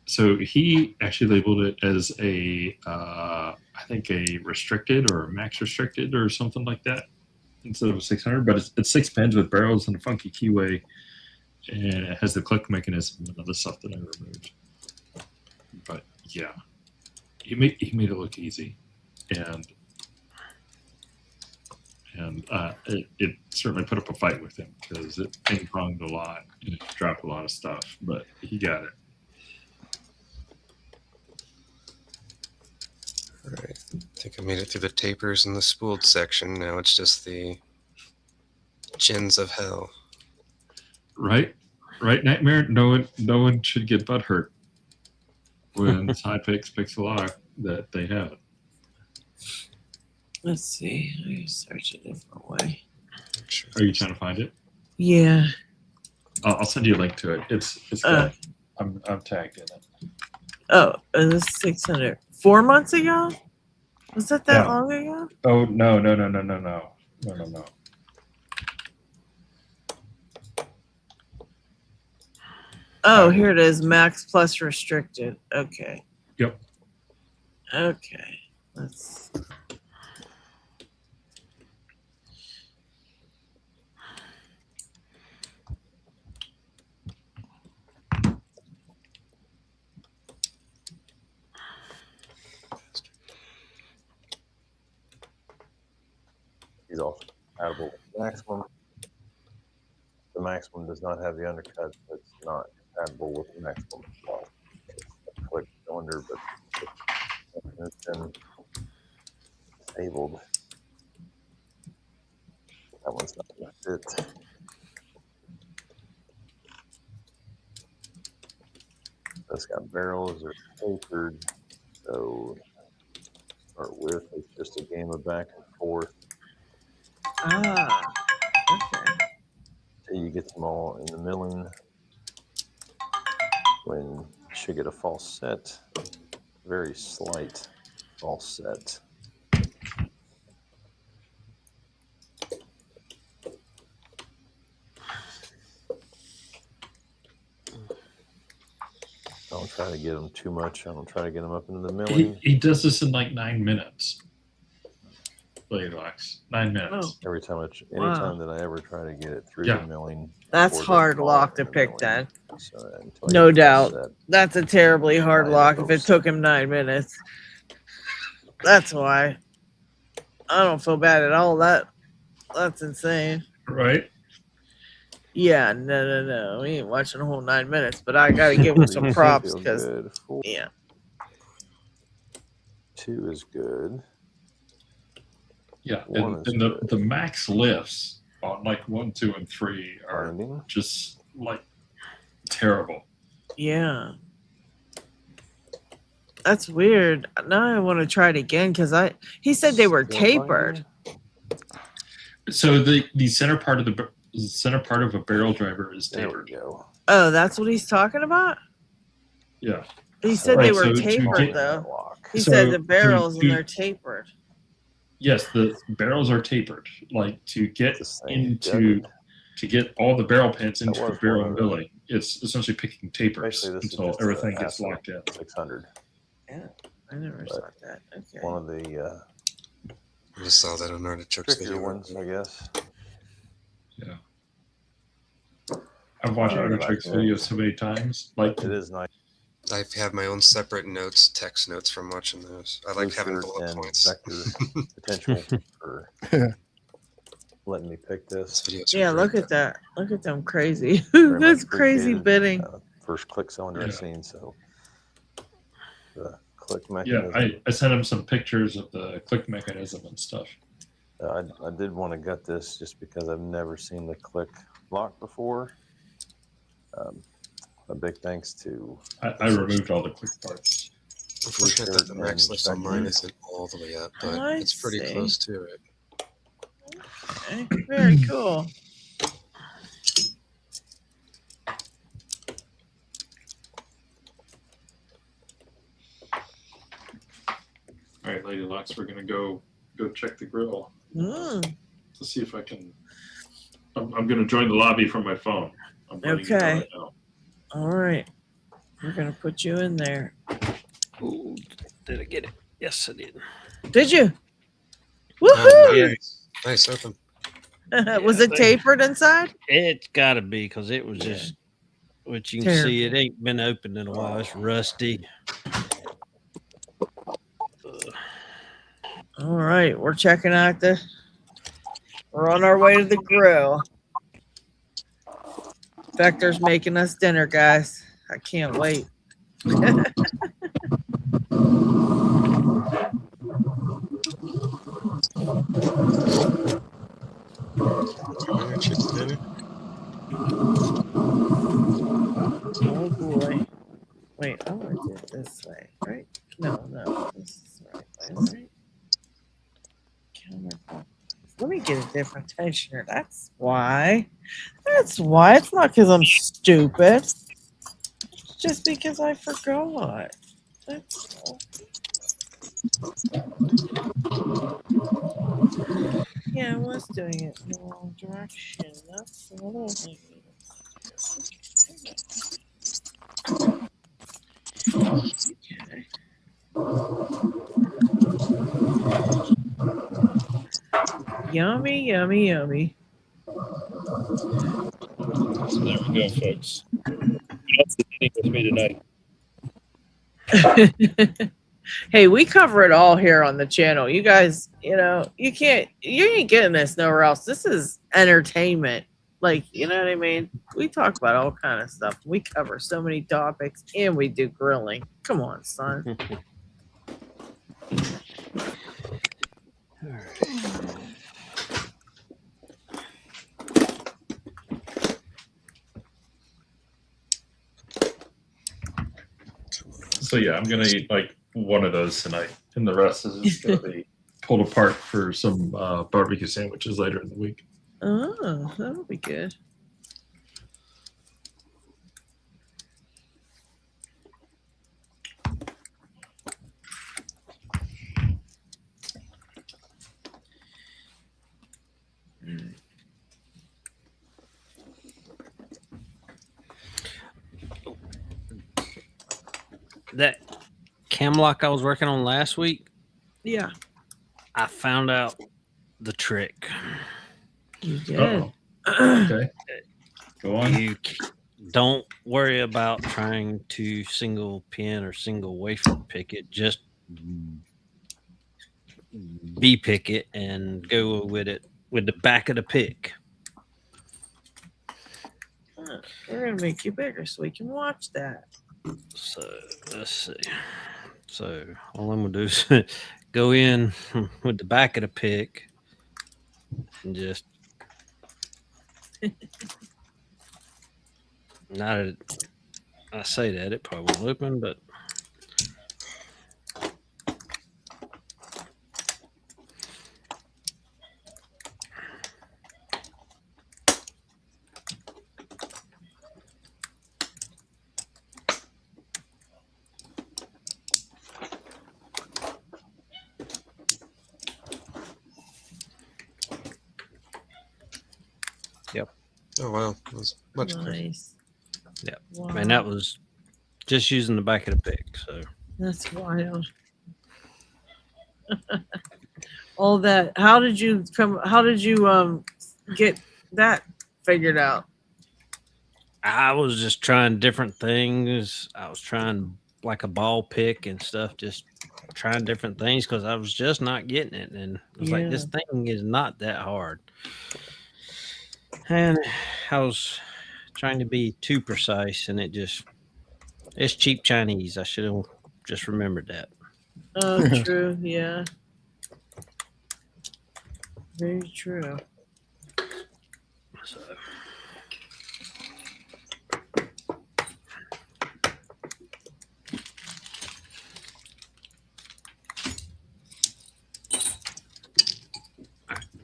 So he actually labeled it as I think a restricted or a max restricted or something like that instead of a 600. But it's 6 pens with barrels and a funky keyway, and it has the click mechanism and other stuff that I removed. But yeah, he made it look easy, and it certainly put up a fight with him because it ping-ponged a lot and it dropped a lot of stuff, but he got it. All right. I think I made it through the tapers and the spooled section. Now it's just the gins of hell. Right, Nightmare. No one should get butthurt when Sidepick picks a lock that they haven't. Let's see. I can search a different way. Are you trying to find it? Yeah. I'll send you a link to it. It's got, I'm tagged in it. Oh, this is 600. 4 months ago? Was that Yeah. long ago? Oh no. Oh, here it is. Max plus restricted. Okay. Yep. Okay. Let's. He's also compatible with the maximum. The maximum does not have the undercut, so it's not compatible with the maximum as well. It's a click cylinder, but it's been disabled. That one's not going to fit. That's got barrels or tapered, so start with it's just a game of back and forth. Ah. Okay. You get them all in the milling. When you should get a false set, very slight false set. I don't try to get them too much. I don't try to get them up into the milling. He does this in like 9 minutes. Locks 9 minutes. Every time, anytime that I ever try to get it through Yeah. the milling. That's or hard the lock bar to in the pick milling. then. So until I No get the doubt. set, That's a terribly hard I lock if it post. took him 9 minutes. That's why. I don't feel bad at all. That's insane. Right? Yeah, no. We ain't watching a whole 9 minutes, but I gotta give him some props Feel because good. 4, yeah. 2 is good. Yeah. One And, is and good. the max lifts on like 1, 2, and 3 are Finding. just like terrible. Yeah. That's weird. Now I want to try it again because he said they were Still tapered. finding. So the center part of a barrel driver is There we tapered. go. Oh, that's what he's talking about? Yeah. He said Right, they were so to tapered get- though. Lock. He So said the barrels and to- they're tapered. Yes, the barrels are tapered. Like to get This thing into gutted. to get all the barrel pins That into the was barrel one of the- milling, it's essentially picking tapers Basically, this is until just a everything gets acid. locked in. 600. Yeah, I never saw that. Okay. One of the I just saw that on Artichoke's trickier video. ones, I guess. Yeah. I've watched Very Artichoke's cool. videos so many times. Like It is nice. I have my own separate notes, text notes from watching those. I like having Looser bullet and points. Vector potential for letting me pick This this. video's are Yeah, great. look at that. Look at them crazy. Very That's much crazy appreciated. bidding. First click cylinder Yeah. I've seen, so the click yeah, mechanism. I sent him some pictures of the click mechanism and stuff. I did want to gut this just because I've never seen the click lock before. A big thanks to I removed all the click parts. I'm fortunate that the max and list on mine Vector. isn't all the way up, but I it's pretty see. close to it. Okay, very cool. All right, Lady Lux, we're gonna go check the grill Mm, to see if I can. I'm gonna join the lobby from my phone. I'm letting you know Okay. right now. all right. We're going to put you in there. Ooh, did I get it? Yes, I did. Did you? Oh, Woohoo! nice open. Was Yeah, it thank- tapered inside? It's got to be because it was Yeah. just, which you can see, it ain't been opened in a while. It's rusty. All right. We're checking out we're on our way to the grill. Vector's making us dinner, guys. I can't wait. Dinner, chicken dinner. Oh boy. Wait, I want to do it this way, right? No, this is the right way, right? Counterclockwise. Let me get a different texture. That's why. That's why. It's not because I'm stupid. It's just because I forgot. That's all. Yeah, I was doing it in the wrong direction. That's what I was thinking. Okay. Yummy, yummy, yummy. So there we go, folks. That's the meeting with me tonight. Hey, we cover it all here on the channel. You guys, you ain't getting this nowhere else. This is entertainment. Like, you know what I mean? We talk about all kind of stuff. We cover so many topics and we do grilling. Come on, son. So yeah, I'm gonna eat like one of those tonight, and the rest is just gonna be pulled apart for some barbecue sandwiches later in the week. Oh, that'll be good. that cam lock I was working on last week, Yeah, I found out the trick. you did. Uh-oh. Okay. Go on. You don't worry about trying to single pin or single wafer pick it. Just pick it and go with it with the back of the pick. We're gonna make you bigger so we can watch that. So let's see. So all I'm gonna do is go in with the back of the pick and just now that I say that, it probably won't open, but Oh wow, that was much quicker. Nice. Yep. Wow. and that was just using the back of the pick. So That's wild. All that. How did you get that figured out? I was just trying different things. I was trying like a ball pick and stuff, just trying different things because I was just not getting it. And I was like, this thing is not that hard. And I was trying to be too precise, and it's cheap Chinese. I should have just remembered that. Oh, true. Yeah. Very true. So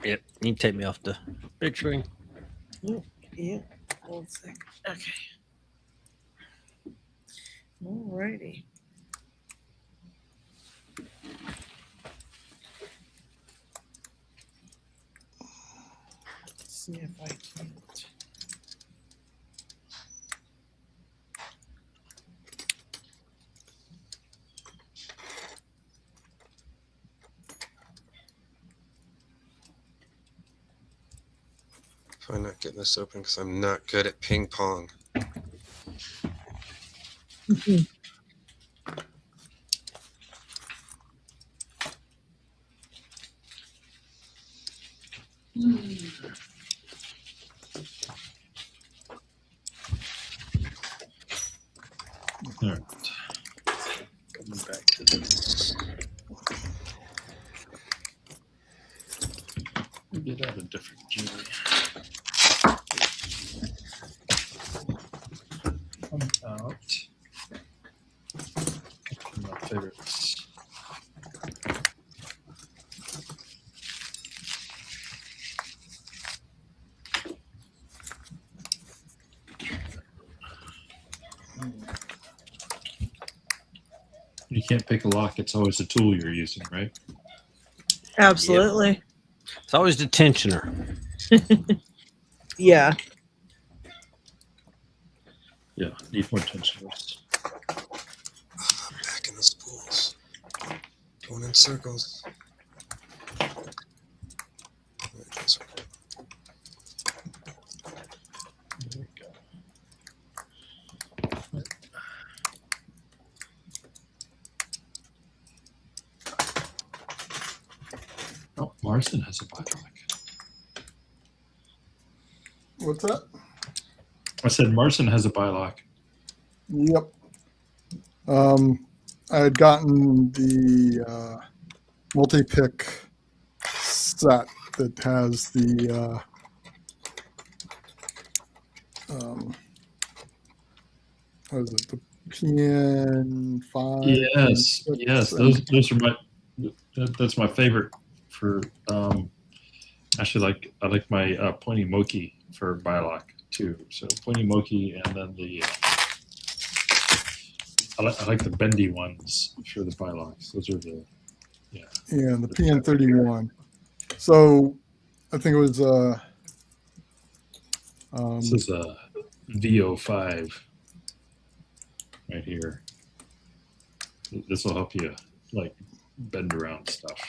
yep, you can take me off the big screen. Yeah. Hold a second. Okay. Alrighty. Let's see if I can't. Probably not getting this open because I'm not good at ping pong. All right. Coming back to this. Get out a different jewelry. Come out. My favorites. You can't pick a lock. It's always the tool you're using, right? Absolutely. It's always the tensioner. Yeah. Yeah, need more tensioners. Back in the spools. Going in circles. This one. There we go. Oh, Marston has a bilock. What's that? I said Marston has a bilock. Yep. I had gotten the multi-pick set that has the what is it? The PN5. Yes, yes, those are my. That's my favorite for. Actually, I like my pointy moki for bilock too. So pointy moki, and then the. I like the bendy ones for the bilocks. Those are the. Yeah. Yeah, the PN31. So I think it was This is a VO5 right here. This will help you like bend around stuff.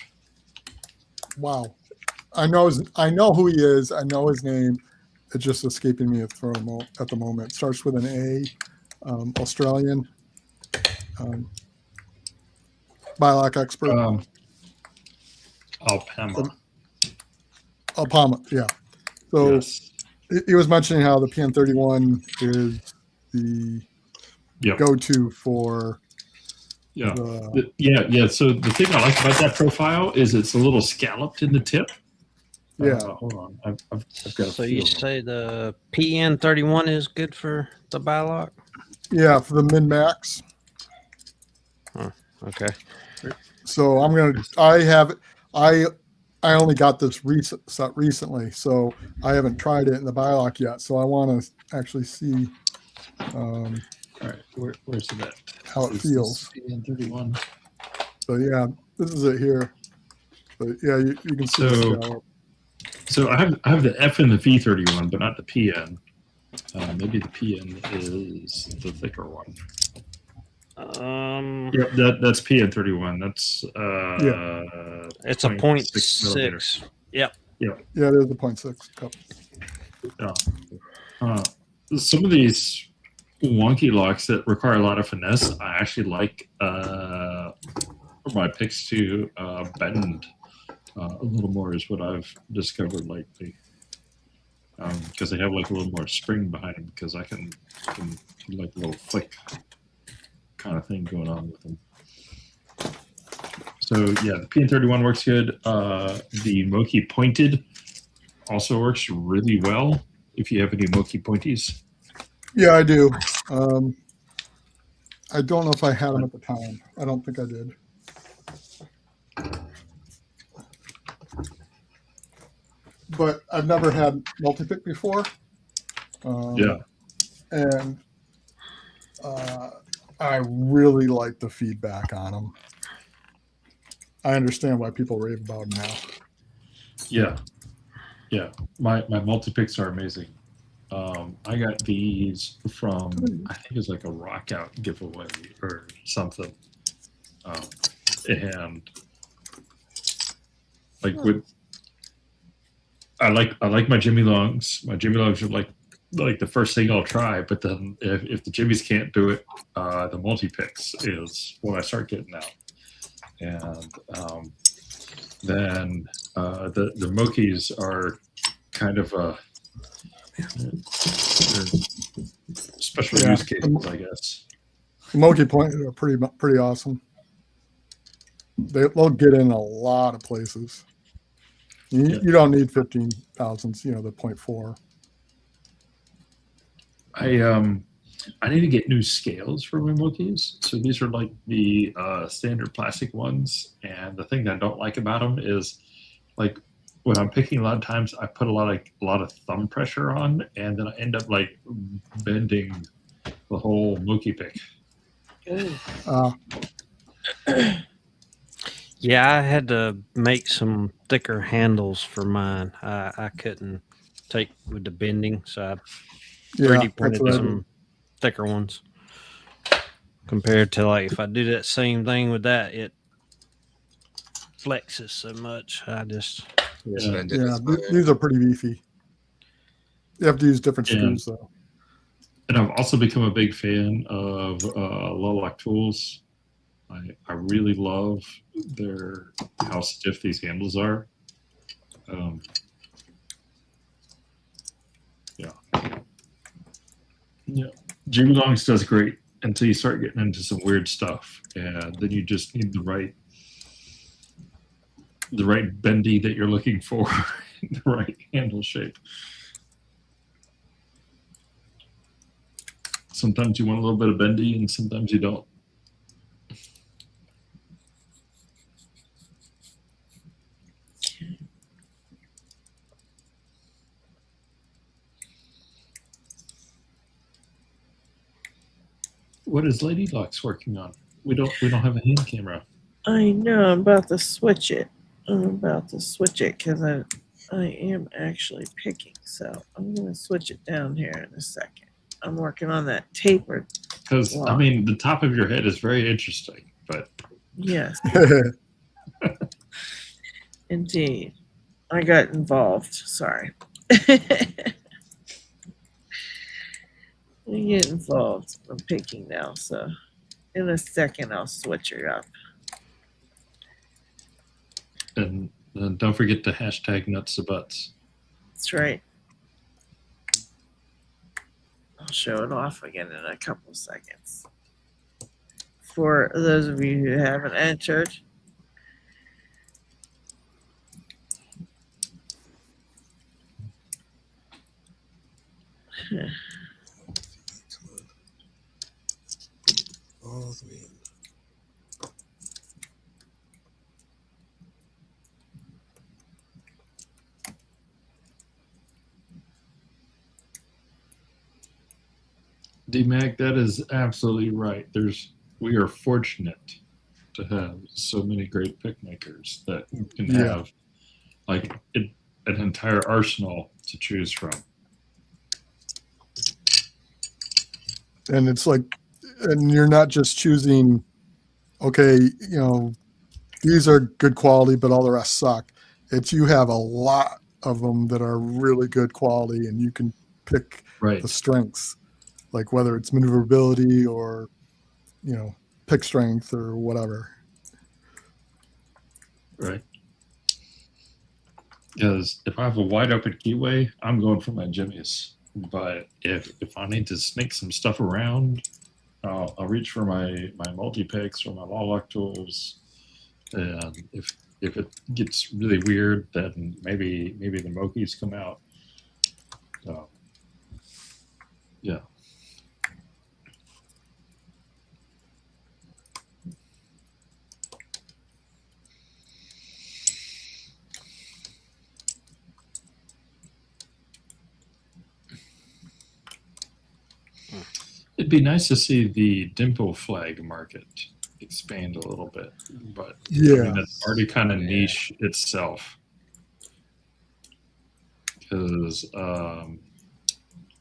Wow. I know who he is. I know his name. It's just escaping me at the moment. It starts with an A. Australian. Bilock expert. Alpama. Alpama, yeah. So Yes. he was mentioning how the PN31 is the Yep. go-to for Yeah. the, Yeah. So the thing I like about that profile is it's a little scalloped in the tip. yeah. Hold on. I've got a So you feel. say the PN31 is good for the Bilock? Yeah, for the min-max. Okay. So I only got this set recently, so I haven't tried it in the Bilock yet. So I want to actually see All right. Where's it at? how it feels. PN31. So yeah, this is it here. But yeah, you can see the scallop. So I have the F and the V31, but not the PN. Maybe the PN is the thicker one. Yep, that's PN31. That's It's a 0.6. Yep. Yeah, it is the 0.6 cup. Yeah. Some of these wonky locks that require a lot of finesse, I actually like my picks to bend a little more is what I've discovered lately. Because they have like a little more spring behind them because I can do like a little flick kind of thing going on with them. So yeah, the PN31 works good. The Moki pointed also works really well if you have any Moki pointies. Yeah, I do. I don't know if I had them at the time. I don't think I did. But I've never had multi-pick before. Yeah. And I really like the feedback on them. I understand why people rave about them now. Yeah. My multi-picks are amazing. I got these from, I think it was like a rock out giveaway or something. And like with, I like my Jimmy Longs. My Jimmy Longs are like the first thing I'll try. But then if the Jimmys can't do it, the multi-picks is what I start getting out. And then the Mokis are kind of special use cases, I guess. Moki point are pretty awesome. They'll get in a lot of places. You don't need 15,000s, the 0.4. I need to get new scales for my Mokis. So these are like the standard plastic ones. And the thing that I don't like about them is like when I'm picking, a lot of times I put a lot of thumb pressure on, and then I end up like bending the whole Moki pick. Yeah, I had to make some thicker handles for mine. I couldn't take with the bending, so I 3D printed some thicker ones. Compared to like if I do that same thing with that, it flexes so much. These are pretty beefy. You have to use different screws though. And I've also become a big fan of Lock tools. I really love how stiff these handles are. Yeah. Jimmy Longs does great until you start getting into some weird stuff, and then you just need the right bendy that you're looking for, the right handle shape. Sometimes you want a little bit of bendy, and sometimes you don't. What is Lady Luck's working on? We don't have a hand camera. I know. I'm about to switch it. Because I am actually picking. So I'm going to switch it down here in a second. I'm working on that tapered. Because I mean, the top of your head is very interesting, but Yes, indeed. I got involved. Sorry. We get involved. I'm picking now, so in a second I'll switch her up. and don't forget the hashtag nuts to butts. That's right. I'll show it off again in a couple seconds. For those of you who haven't entered, All the way in. D-Mac, that is absolutely right. We are fortunate to have so many great pick makers that can Yeah. have like an entire arsenal to choose from. And it's like, and you're not just choosing, okay, you know, these are good quality, but all the rest suck. It's you have a lot of them that are really good quality, and you can pick Right. the strengths, like whether it's maneuverability or, you know, pick strength or whatever. Right. Because if I have a wide open keyway, I'm going for my jimmies. But if I need to sneak some stuff around, I'll reach for my multi picks or my law lock tools. And if it gets really weird, then maybe the Mokies come out. So yeah. It'd be nice to see the dimple flag market expand a little bit, but Yeah. I mean, that's already kind of niche itself. Because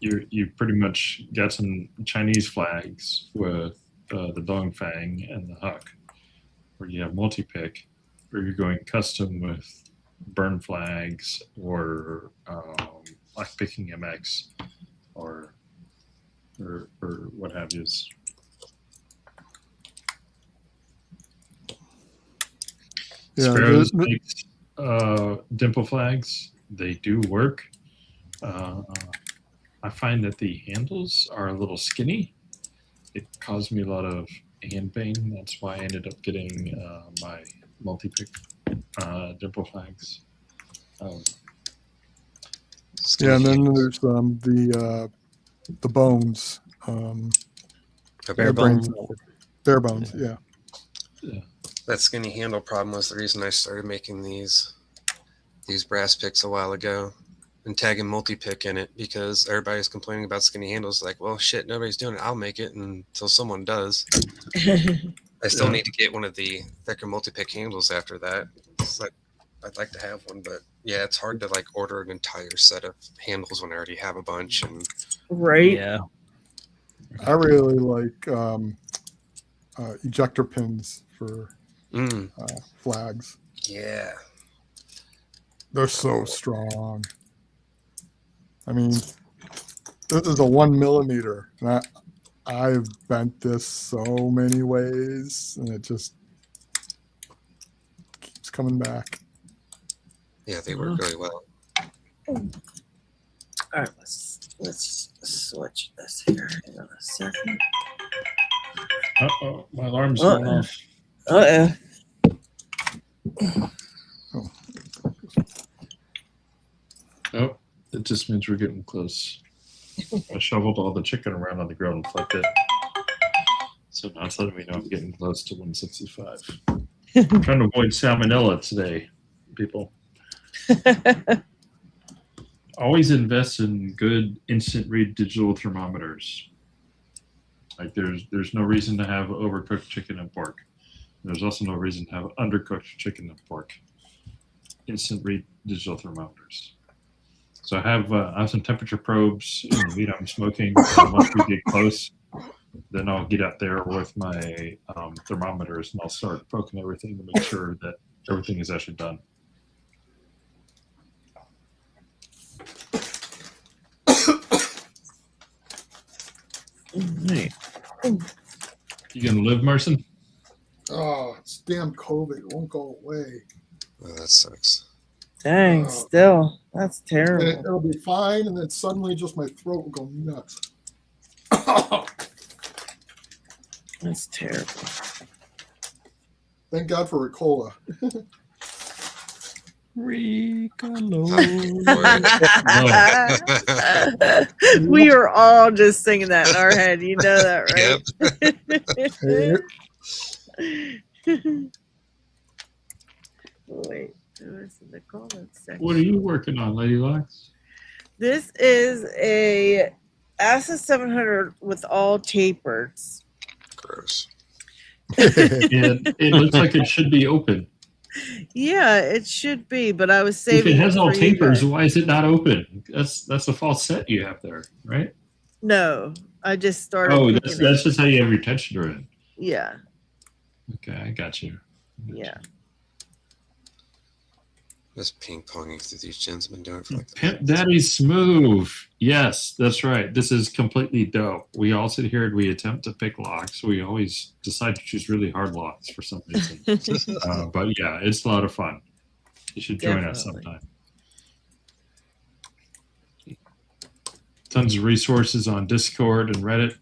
you pretty much got some Chinese flags with the Dongfang and the Huck, where you have multi-pick, or you're going custom with burn flags or Lockpicking MX or what have you. Yeah, Sparrows the- makes dimple flags. They do work. I find that the handles are a little skinny. It caused me a lot of hand pain. That's why I ended up getting my multi-pick dimple flags. Yeah, and then there's the bones. A Bare brains- bone. Bare bones, yeah. That skinny handle problem was the reason I started making these brass picks a while ago and tagging multi-pick in it, because everybody's complaining about skinny handles. Like, well, shit, nobody's doing it. I'll make it until someone does. I still Yeah. need to get one of the thicker multi-pick handles after that. It's like, I'd like to have one, but yeah, it's hard to like order an entire set of handles when I already have a bunch. And right? Yeah. I really like ejector pins for flags. yeah, They're so strong. I mean, this is a 1 millimeter, and I've bent this so many ways, and it just keeps coming back. yeah, they work really well. All right, let's switch this here. Hang on a second. Uh-oh, my alarm's going off. Oh, it just means we're getting close. I shoveled all the chicken around on the grill and flipped it. So now it's letting me know I'm getting close to 165. I'm trying to avoid salmonella today, people. Always invest in good instant read digital thermometers. Like there's no reason to have overcooked chicken and pork. There's also no reason to have undercooked chicken and pork. Instant read digital thermometers. So I have some temperature probes in the meat I'm smoking. So once we get close, then I'll get out there with my thermometers and I'll start poking everything to make sure that everything is actually done. Right. You gonna live, Marson? Oh, it's damn COVID. It won't go away. Oh, that sucks. Dang, Oh. still. That's And terrible. it'll be fine, and then suddenly just my throat will go nuts. That's terrible. Thank God for Ricola. We are all just singing that in our head. You know that, right? Wait, what's in the comments section? What are you working on, Lady Lux? This is a Asus 700 with all tapers. Gross. It looks like it should be open. Yeah, it should be, but I was If saving it has all for you tapers, guys. why is it not open? That's a false set you have there, right? No, I just started. Oh, picking that's it. that's just how you have your tensioner in. Yeah, Okay, I got you. yeah. Just ping ponging through these gens. I've been doing it for like Pimp Daddy Smooth. Yes, that's right. This is completely dope. We all sit here and we attempt to pick locks. We always decide to choose really hard locks for some reason. But yeah, it's a lot of fun. You should join us Definitely. sometime. Tons of resources on Discord and Reddit.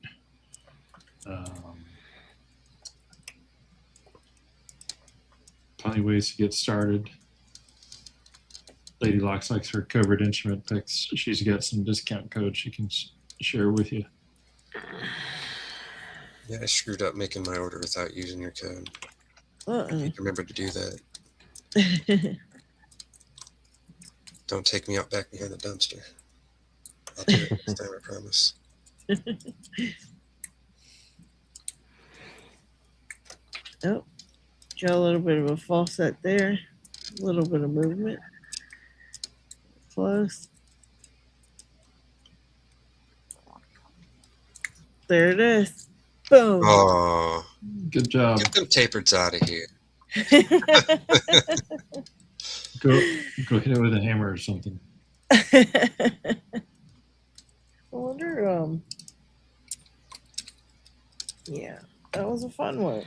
Plenty of ways to get started. Lady Locks likes her covered instrument picks. She's got some discount codes she can share with you. Yeah, I screwed up making my order without using your code. Remember to do that. Don't take me out back behind the dumpster. I'll do it next time, I promise. Oh, got a little bit of a false set there. A little bit of movement. Close. There it is. Boom. Oh, Good job. get them tapered out of here. Go hit it with a hammer or something. I wonder, yeah, that was a fun one.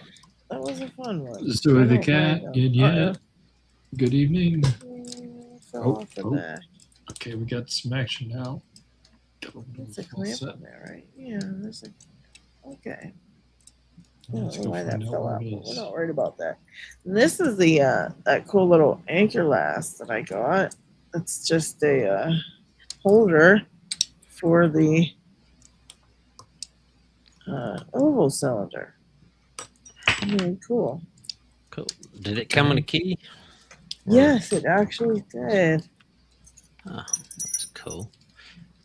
That was a fun one. So I the don't cat, mind good them. yet? Good evening. Fell Oh, off the oh. back. Okay, we got some action now. There's a clamp on there, right? Yeah, there's a. Okay. I Let's don't know go why that find out fell where out, it but we're is. not worried about that. And this is the that cool little anchor last that I got. It's just a holder for the oval cylinder. Really cool. Cool. Did it come in a key? Yes, it actually did. Oh, that's cool.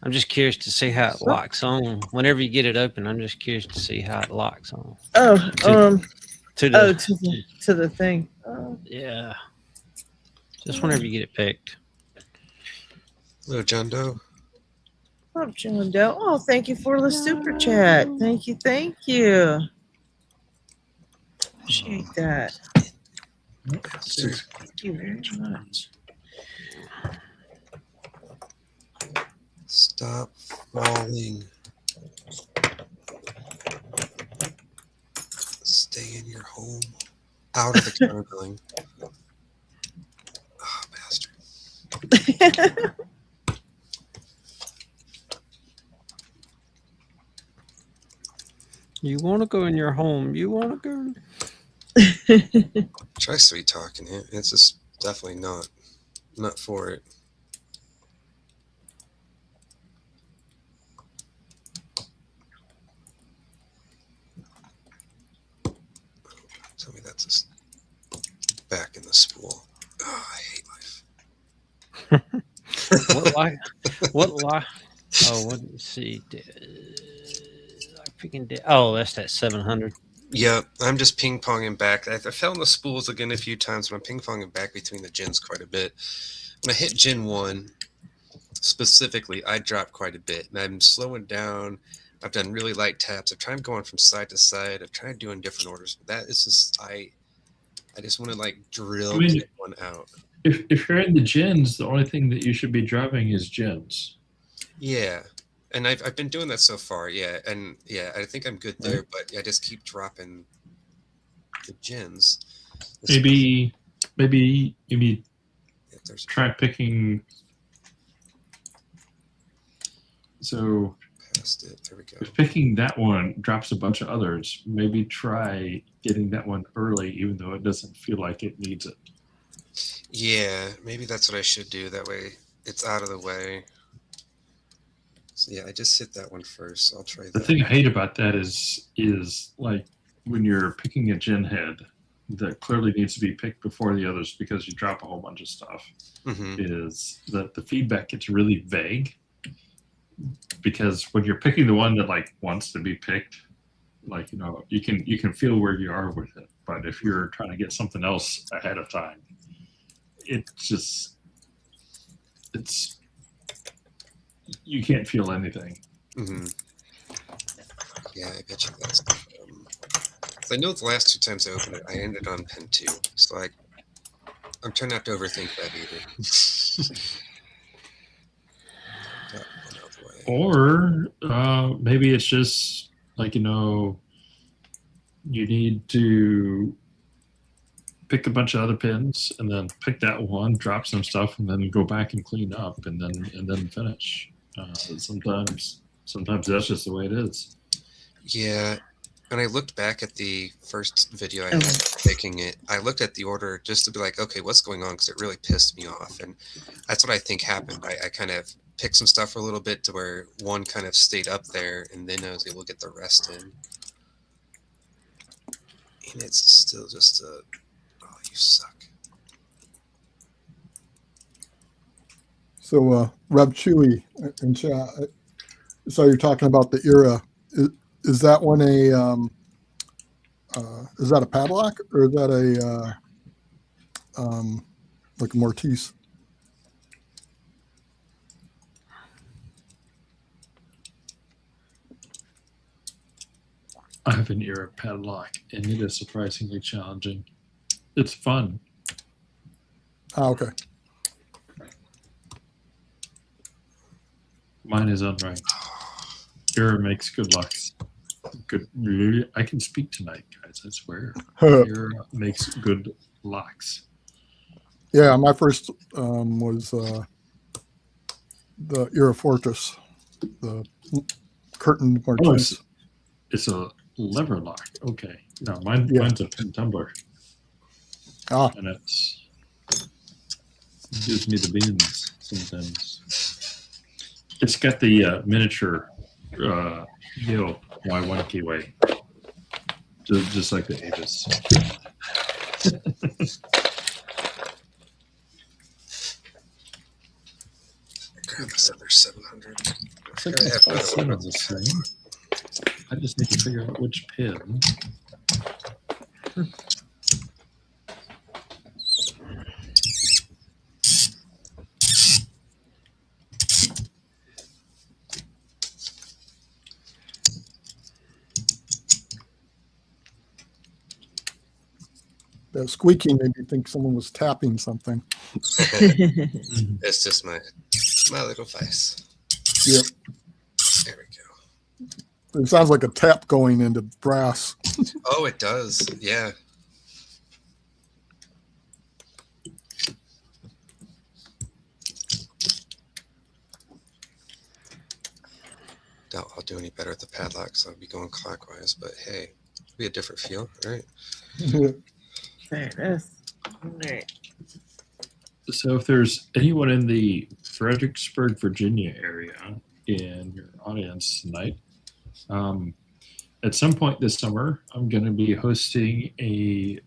I'm just curious to see how it locks on. Whenever you get it open, I'm just curious to see how it locks on. Oh, To the, to the thing. Oh, yeah. Just whenever you get it picked. Hello, John Doe. oh, John Doe. Oh, thank you for the super chat. Thank you, thank you. Appreciate that. Thank you very much. Stop falling. Stay in your home. Out of the counterbilling. Oh, bastard. You want to go in your home. You want to go. Try sweet talking it. It's just definitely not for it. Tell me that's just back in the spool. Oh, I hate life. What like? Oh, what did you see? Lockpicking. Oh, that's that 700. Yep, I'm just ping-ponging back. I fell in the spools again a few times, but I'm ping-ponging back between the gens quite a bit. When I hit gen 1, specifically, I dropped quite a bit, and I'm slowing down. I've done really light taps. I've tried going from side to side. I've tried doing different orders. But that is just I just want to like drill pick one out. If you're in the gens, the only thing that you should be driving is gens. Yeah. And I've been doing that so far, yeah. And yeah, I think I'm good there, but I just keep dropping the gens. Maybe try picking. So past it. There we go. if picking that one drops a bunch of others, maybe try getting that one early, even though it doesn't feel like it needs it. Yeah, maybe that's what I should do. That way it's out of the way. So yeah, I just hit that one first. So I'll try that. The thing I hate about that is like when you're picking a gen head that clearly needs to be picked before the others because you drop a whole bunch of stuff, is that the feedback gets really vague. Because when you're picking the one that like wants to be picked, like you can feel where you are with it. But if you're trying to get something else ahead of time, it's you can't feel anything. Yeah, I bet you that's. I know the last 2 times I opened it, I ended on pen 2, so I'm trying not to overthink that either. Or maybe it's just like you need to pick a bunch of other pins and then pick that one, drop some stuff, and then go back and clean up and then finish. Sometimes that's just the way it is. Yeah. And I looked back at the first video I had taking it. I looked at the order just to be like, okay, what's going on? Because it really pissed me off. And that's what I think happened. I kind of picked some stuff for a little bit to where one kind of stayed up there, and then I was able to get the rest in. And it's still just oh, you suck. So, Rev Chewy and chat. So you're talking about the era. Is that one is that a padlock or is that a like a Mortise? I have an era padlock, and it is surprisingly challenging. It's fun. Ah, okay. Mine is unranked. Era makes good lucks. Good. I can speak tonight, guys. I swear. Era makes good locks. Yeah, my first was the Era Fortress, the curtain Mortise. It's a lever lock. Okay. No, mine's a pin tumbler. Ah. And it gives me the bins sometimes. It's got the miniature Y1 keyway. Just like the Aegis. Grab this other 700. I think I have some of the same. I just need to figure out which pin. That squeaking made me think someone was tapping something. It's just my little face. Yep. There we go. It sounds like a tap going into brass. Oh, it does. Yeah. Doubt I'll do any better at the padlock, so I'll be going clockwise, but hey, it'll be a different feel, right? There it is. All right. So if there's anyone in the Fredericksburg, Virginia area in your audience tonight, at some point this summer, I'm going to be hosting a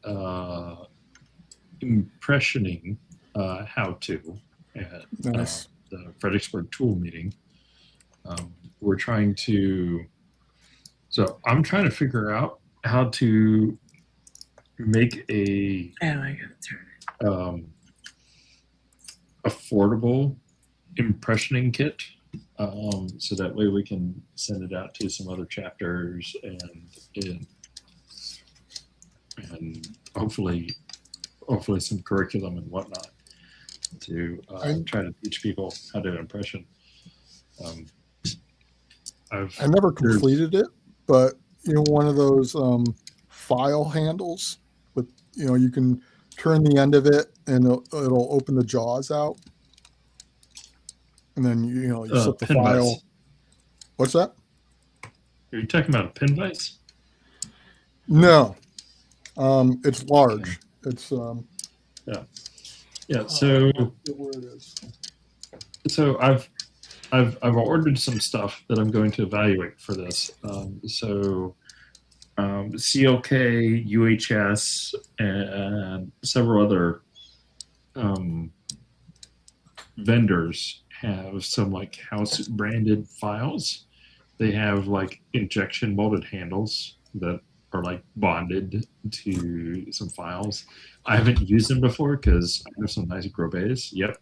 impressioning how-to at Nice. the Fredericksburg Tool Meeting. We're trying to, so I'm trying to figure out how to make a Oh, I gotta turn it. affordable impressioning kit so that way we can send it out to some other chapters and hopefully some curriculum and whatnot to try to teach people how to do impression. I never completed it, but one of those file handles with you can turn the end of it and it'll open the jaws out, and then you slip the pin file. vise. What's that? Are you talking about a pin vise? No, it's large. It's yeah. So where it is. So I've ordered some stuff that I'm going to evaluate for this. CLK, UHS, and several other vendors have some like house branded files. They have like injection molded handles that are like bonded to some files. I haven't used them before because I have some nice Grobets. Yep,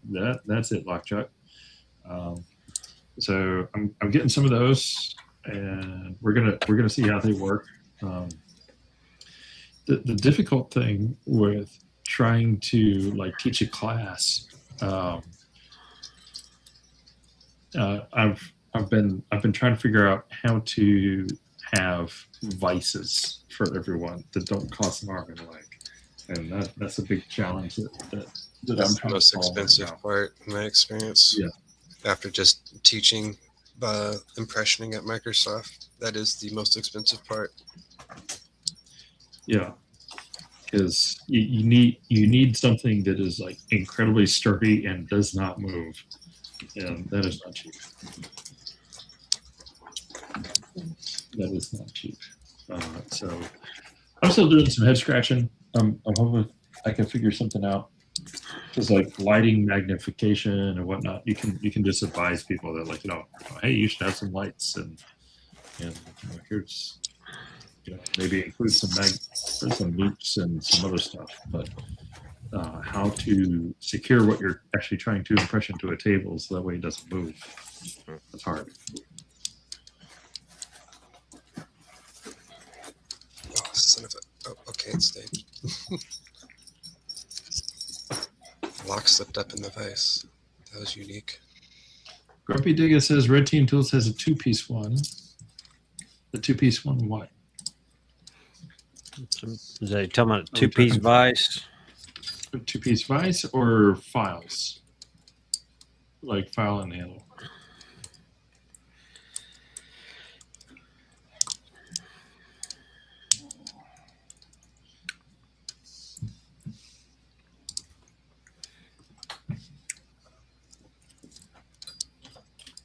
that's it, Lockchuck. So I'm getting some of those, and we're gonna see how they work. The difficult thing with trying to like teach a class, I've been trying to figure out how to have vices for everyone that don't cost an arm and a leg, and that's a big challenge that That's I'm the trying most to solve right expensive now. part in my experience. Yeah. After just teaching impressioning at Microsoft, that is the most expensive part. Yeah, because you need something that is like incredibly sturdy and does not move, and that is not cheap. That is not cheap. So I'm still doing some head scratching. I'm hoping I can figure something out. Because like lighting magnification and whatnot, you can just advise people that like hey, you should have some lights and here's maybe include some loops and some other stuff. But how to secure what you're actually trying to impression to a table so that way it doesn't move. That's hard. Oh, son of a. Oh, okay, it stayed. Lock slipped up in the vise. That was unique. Grumpy Digga says Red Team Tools has a two-piece one. The two-piece one what? Is they talking about a two-piece vise? A two-piece vise or files? Like file and handle.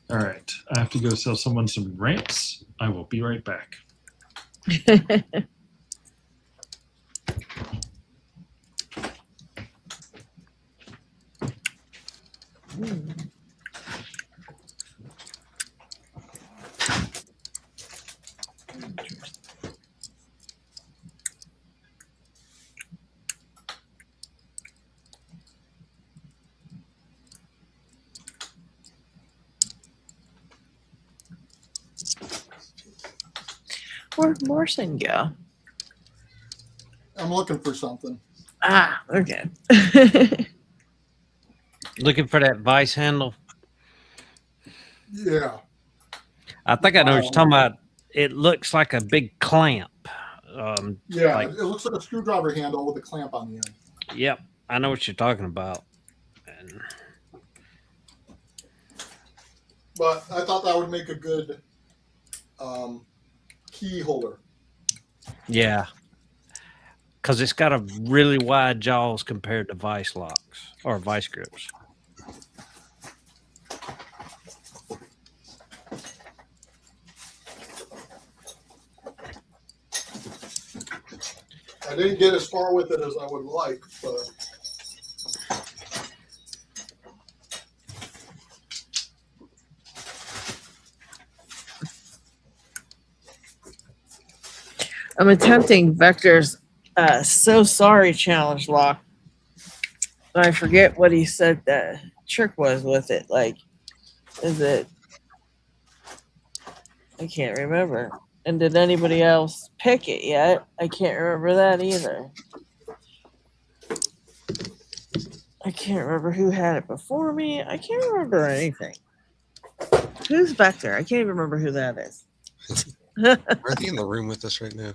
All right, I have to go sell someone some ramps. I will be right back. Where'd Morrison go? I'm looking for something. Ah, okay. Looking for that vise handle? Yeah. I think I know what you're talking about. It looks like a big clamp. Yeah, like- it looks like a screwdriver handle with a clamp on the end. Yep, I know what you're talking about. And But I thought that would make a good key holder. yeah, because it's got a really wide jaws compared to vice locks or vice grips. I didn't get as far with it as I would like, but I'm attempting Vector's so sorry challenge lock. I forget what he said the trick was with it. Like, is it I can't remember. And did anybody else pick it yet? I can't remember that either. I can't remember who had it before me. I can't remember anything. Who's back there? I can't even remember who that is. Are they in the room with us right now?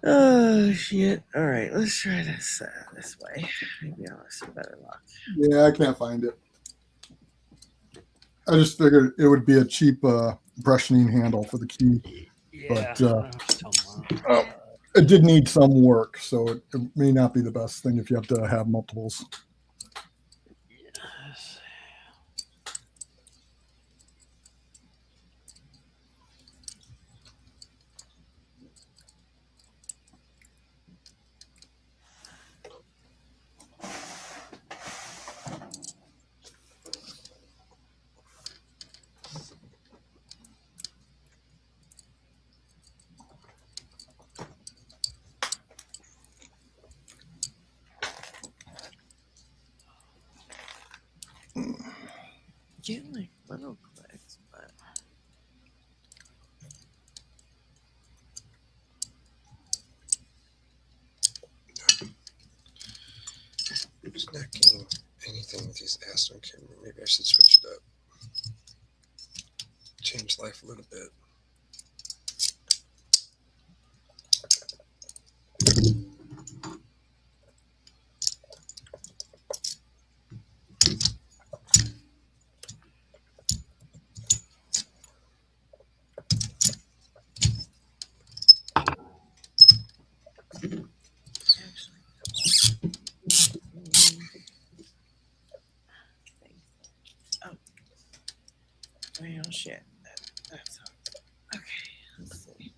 Oh shit! All right, let's try this this way. Maybe I'll have some better luck. Yeah, I can't find it. I just figured it would be a cheap brushing handle for the key. Yeah. But it did need some work, so it may not be the best thing if you have to have multiples. Yes. Getting like little clicks, but I'm just not getting anything with these Aston camera. Maybe I should switch it up. Change life a little bit. well, shit. That's okay. Let's see.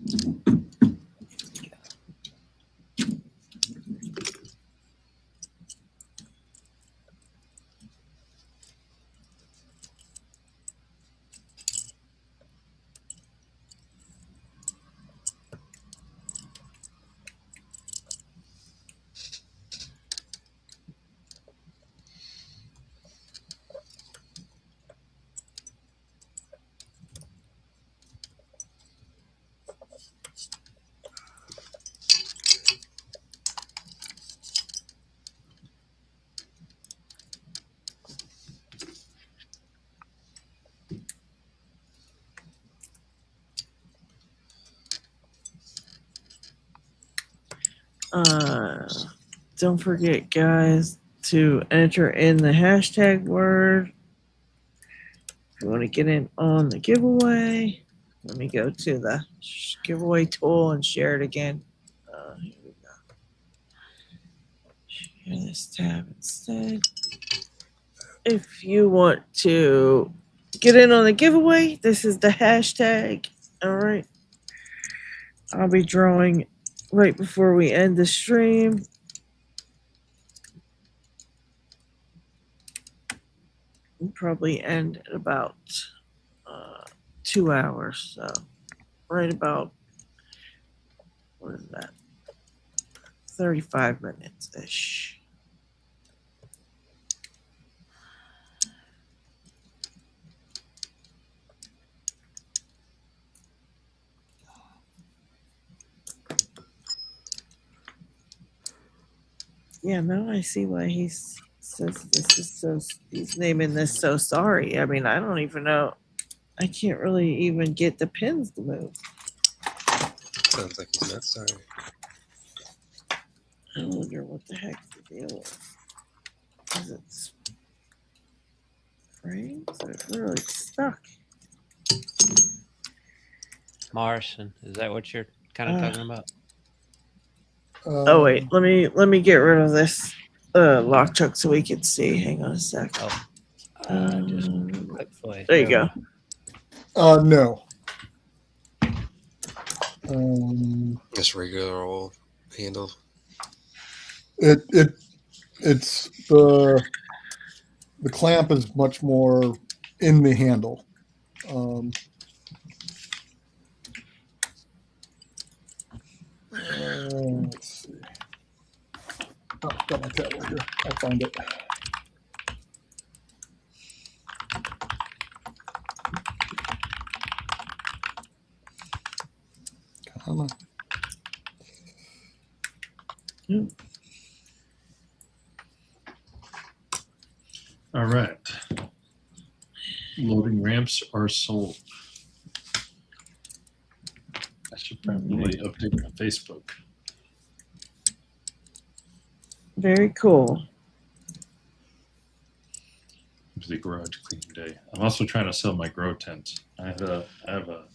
Don't forget, guys, to enter in the hashtag word if you want to get in on the giveaway. Let me go to the giveaway tool and share it again. Here we go. Share this tab instead. If you want to get in on the giveaway, this is the hashtag. All right. I'll be drawing right before we end the stream. We'll probably end at about 2 hours. So right about, what is that? 35 minutes ish. Yeah, now I see why he says this is so. He's naming this so sorry. I mean, I don't even know. I can't really even get the pins to move. Sounds like he's not sorry. I wonder what the heck the deal is. Is it springs or really stuck? Morrison, is that what you're kind of talking about? Oh wait, let me get rid of this lock chuck so we can see. Hang on a sec. Just click play. There you go. No. Just regular old handle. It's the clamp is much more in the handle. Let's see. Oh, got my tab right here. I'll find it. Yep. All right. Loading ramps are sold. I should probably update my Facebook. Very cool. It was the garage cleaning day. I'm also trying to sell my grow tent. I have a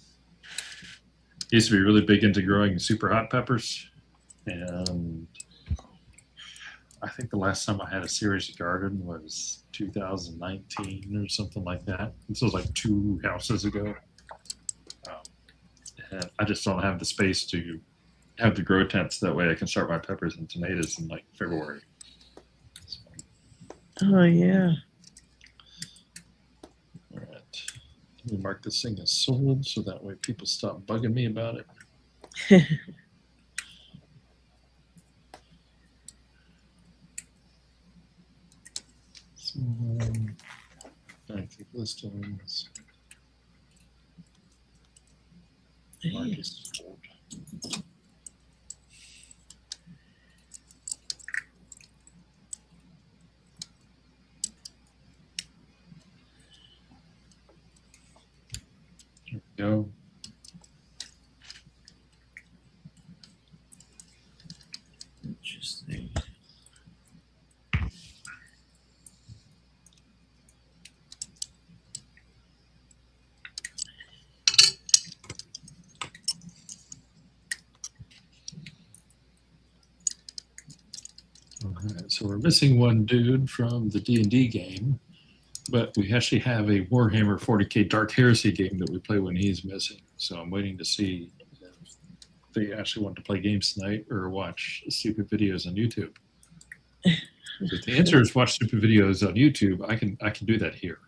used to be really big into growing super hot peppers, and I think the last time I had a serious garden was 2019 or something like that. This was like 2 houses ago. And I just don't have the space to have the grow tents. That way I can start my peppers and tomatoes in like February. So, Oh yeah. all right. Let me mark this thing as sold so that way people stop bugging me about it. Active listings. Mark is sold. There we go. Interesting. Alright, so we're missing one dude from the D&D game, but we actually have a Warhammer 40k Dark Heresy game that we play when he's missing. So I'm waiting to see if they actually want to play games tonight or watch stupid videos on YouTube. If the answer is watch stupid videos on YouTube, I can do that here.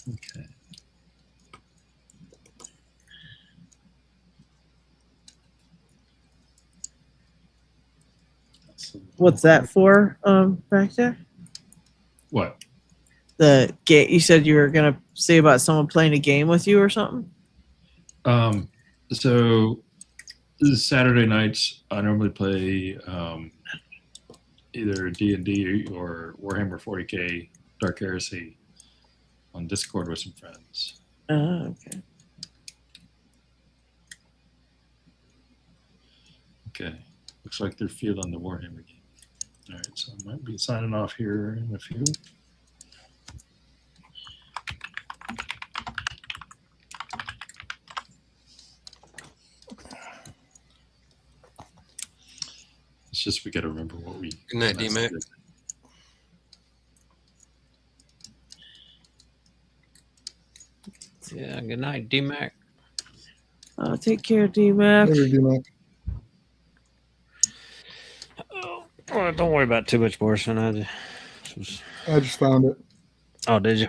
Okay. What's that for? Back there. What? The game. You said you were gonna say about someone playing a game with you or something. So this is Saturday nights. I normally play either D&D or Warhammer 40k Dark Heresy on Discord with some friends. Oh, okay. Okay. Looks like they're feeling the Warhammer game. All right, so I might be signing off here in a few. It's just we got to remember what we. Good night, D-Mac. Yeah, good night, D-Mac. Take care, D-Mac. Later, D-Mac. Well, don't worry about it too much more, son. I just found it. Oh, did you?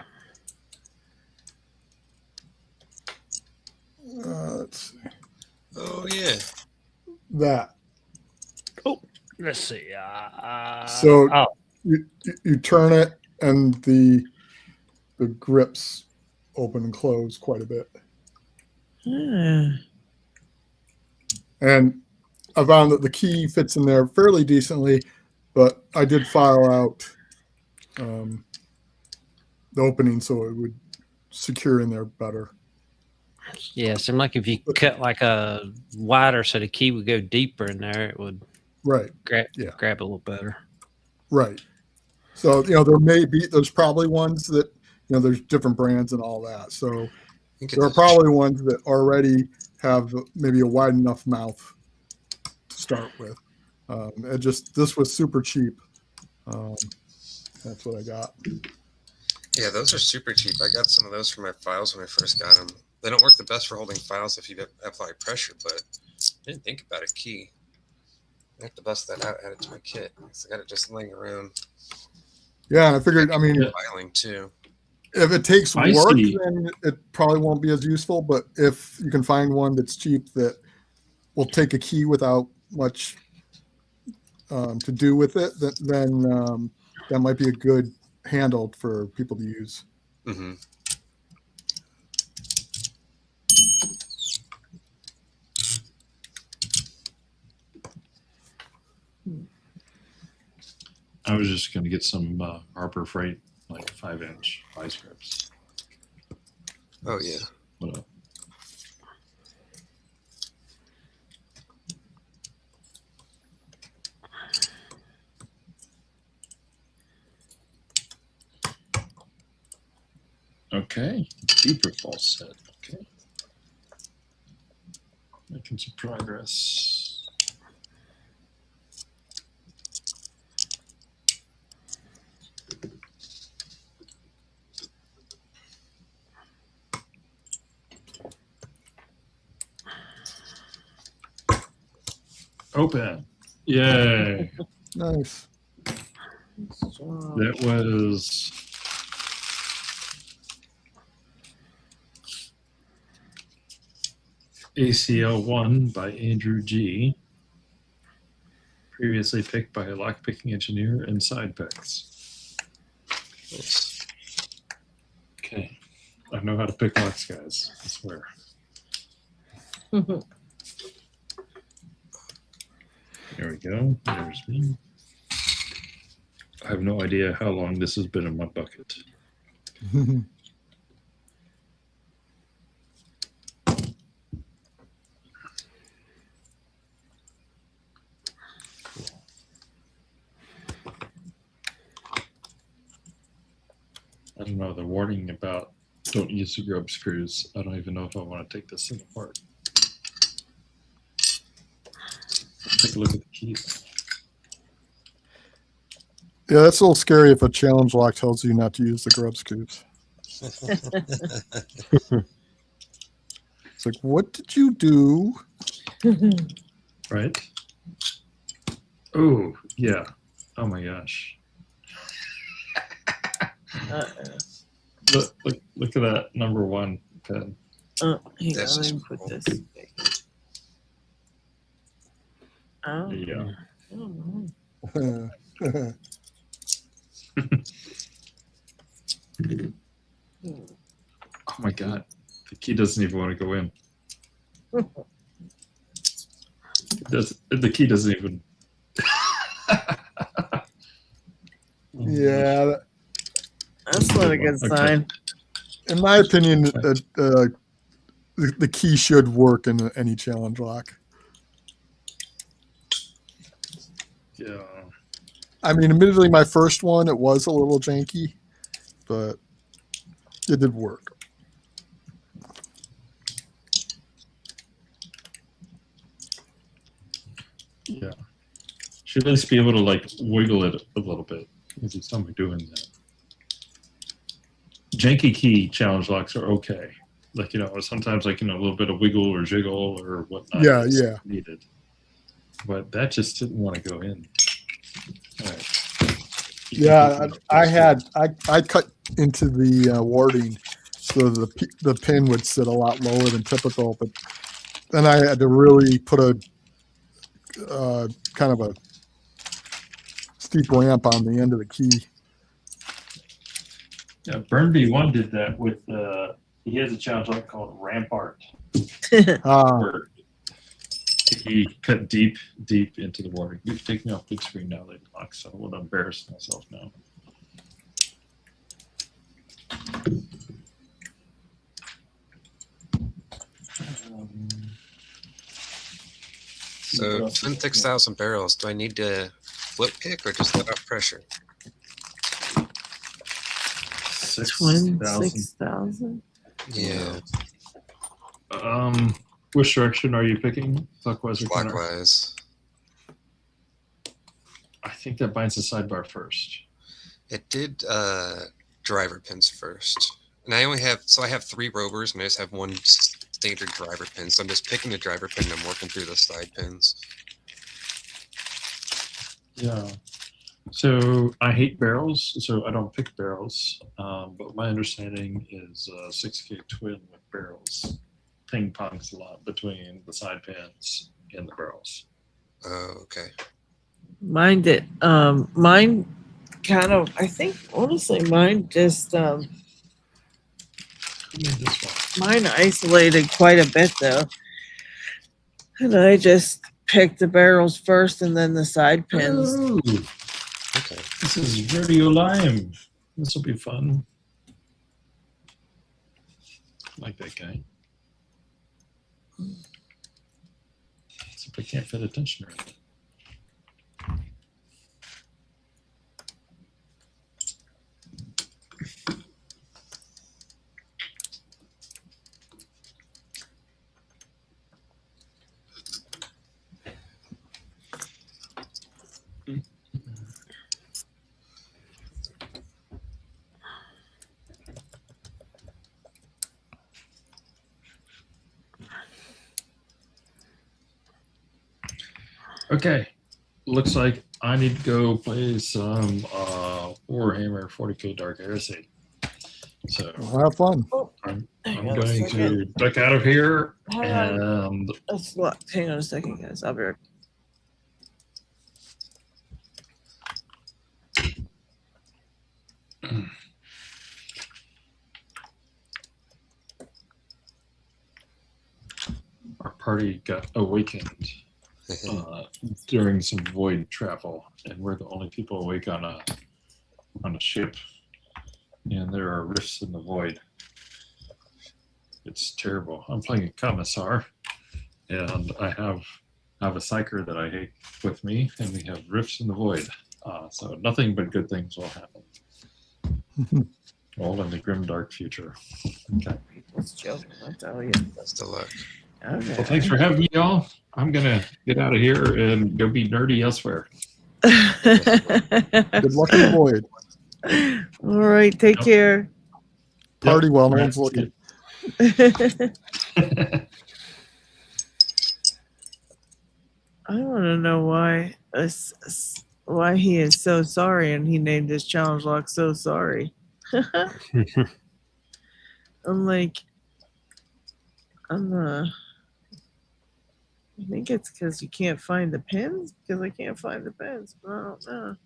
Let's see. Oh yeah. That. Let's see. So oh, you turn it and the grips open and close quite a bit. Ah. And I found that the key fits in there fairly decently, but I did file out the opening so it would secure in there better. yeah. It seemed like if you cut like a wider so the key would go deeper in there, it would Right. grab Yeah. a little better. Right. So, there's probably ones that, there's different brands and all that. So there are probably ones that already have maybe a wide enough mouth to start with. This was super cheap. That's what I got. Yeah, those are super cheap. I got some of those for my files when I first got them. They don't work the best for holding files if you apply pressure, but I didn't think about a key. I have to bust that out, add it to my kit. So I got it just laying around. Yeah, and I figured, Filing too. if it takes I work, see. then it probably won't be as useful. But if you can find one that's cheap that will take a key without much to do with it, then that might be a good handle for people to use. Mm-hmm. I was just going to get some Harbor Freight, like 5-inch vice grips. Oh yeah. What up? Okay, deeper false set. Okay, making some progress. Open. Yay. Nice. That was ACL 1 by Andrew G. Previously picked by a lockpicking engineer and side picks. Nice. Okay. I know how to pick locks, guys. I swear. There we go. There's me. I have no idea how long this has been in my bucket. I don't know, the warning about don't use the grub screws. I don't even know if I want to take this thing apart. Take a look at the keys. Yeah, that's a little scary if a challenge lock tells you not to use the grub scoops. It's like, what did you do? Right? Oh, yeah. Oh my gosh. Look at that number 1 pin. Hang on, This let is me put cool. this. Oh, Yeah. oh, Oh my god. The key doesn't even want to go in. The key doesn't even. Yeah, that's not a good Okay. sign. in my opinion, the key should work in any challenge lock. Yeah. I mean, admittedly, my first one, it was a little janky, but it did work. Yeah. Should at least be able to like wiggle it a little bit. Because it's somebody doing that. Janky key challenge locks are okay. Like, sometimes like, a little bit of wiggle or jiggle or whatnot Yeah, is yeah. needed. But that just didn't want to go in. All right. Yeah, I cut into the warding so the pin would sit a lot lower than typical, but then I had to really put a kind of a steep ramp on the end of the key. Yeah, Burnby one did that with he has a challenge lock called Rampart. Where he cut deep into the water. You've taken off big screen now, Lady Lock, so I will embarrass myself now. So 6,000 barrels. Do I need to flip pick or just let off pressure? 6,000. 26,000. Yeah, Which direction are you picking? Clockwise or counter? clockwise. I think that binds the sidebar first. It did driver pins first. And I have 3 rovers and I just have 1 standard driver pin. So I'm just picking the driver pin and I'm working through the side pins. Yeah. So I hate barrels, so I don't pick barrels. But my understanding is 6K twin with barrels ping pongs a lot between the side pins and the barrels. Oh, okay. Mine did. Mine kind of. I think honestly, mine just. This one. Mine isolated quite a bit though, and I just picked the barrels first and then the side pins. Ooh. Okay. This is Radio Lime. This will be fun. I like that guy. Except I can't fit attention right. Okay, looks like I need to go play some Warhammer 40k Dark Heresy. So Well, have fun. I'm Hang on a going to second. duck out of here, Hang and That's locked. Hang on a second, guys. I'll be right. our party got awakened during some void travel, and we're the only people awake on a ship, and there are rifts in the void. It's terrible. I'm playing a commissar, and I have a psyker that I hate with me, and we have rifts in the void. So nothing but good things will happen. All in the grim dark future. Okay. Let's joke. I'll tell you. Best of luck. Okay. Well, thanks for having me, y'all. I'm gonna get out of here and go be nerdy elsewhere. Good luck in the void. All right. Take care. Party while no Right. one's looking. I want to know why he is so sorry, and he named his challenge lock "So Sorry." I'm like, I think it's because you can't find the pins. Because I can't find the pins, but I don't know.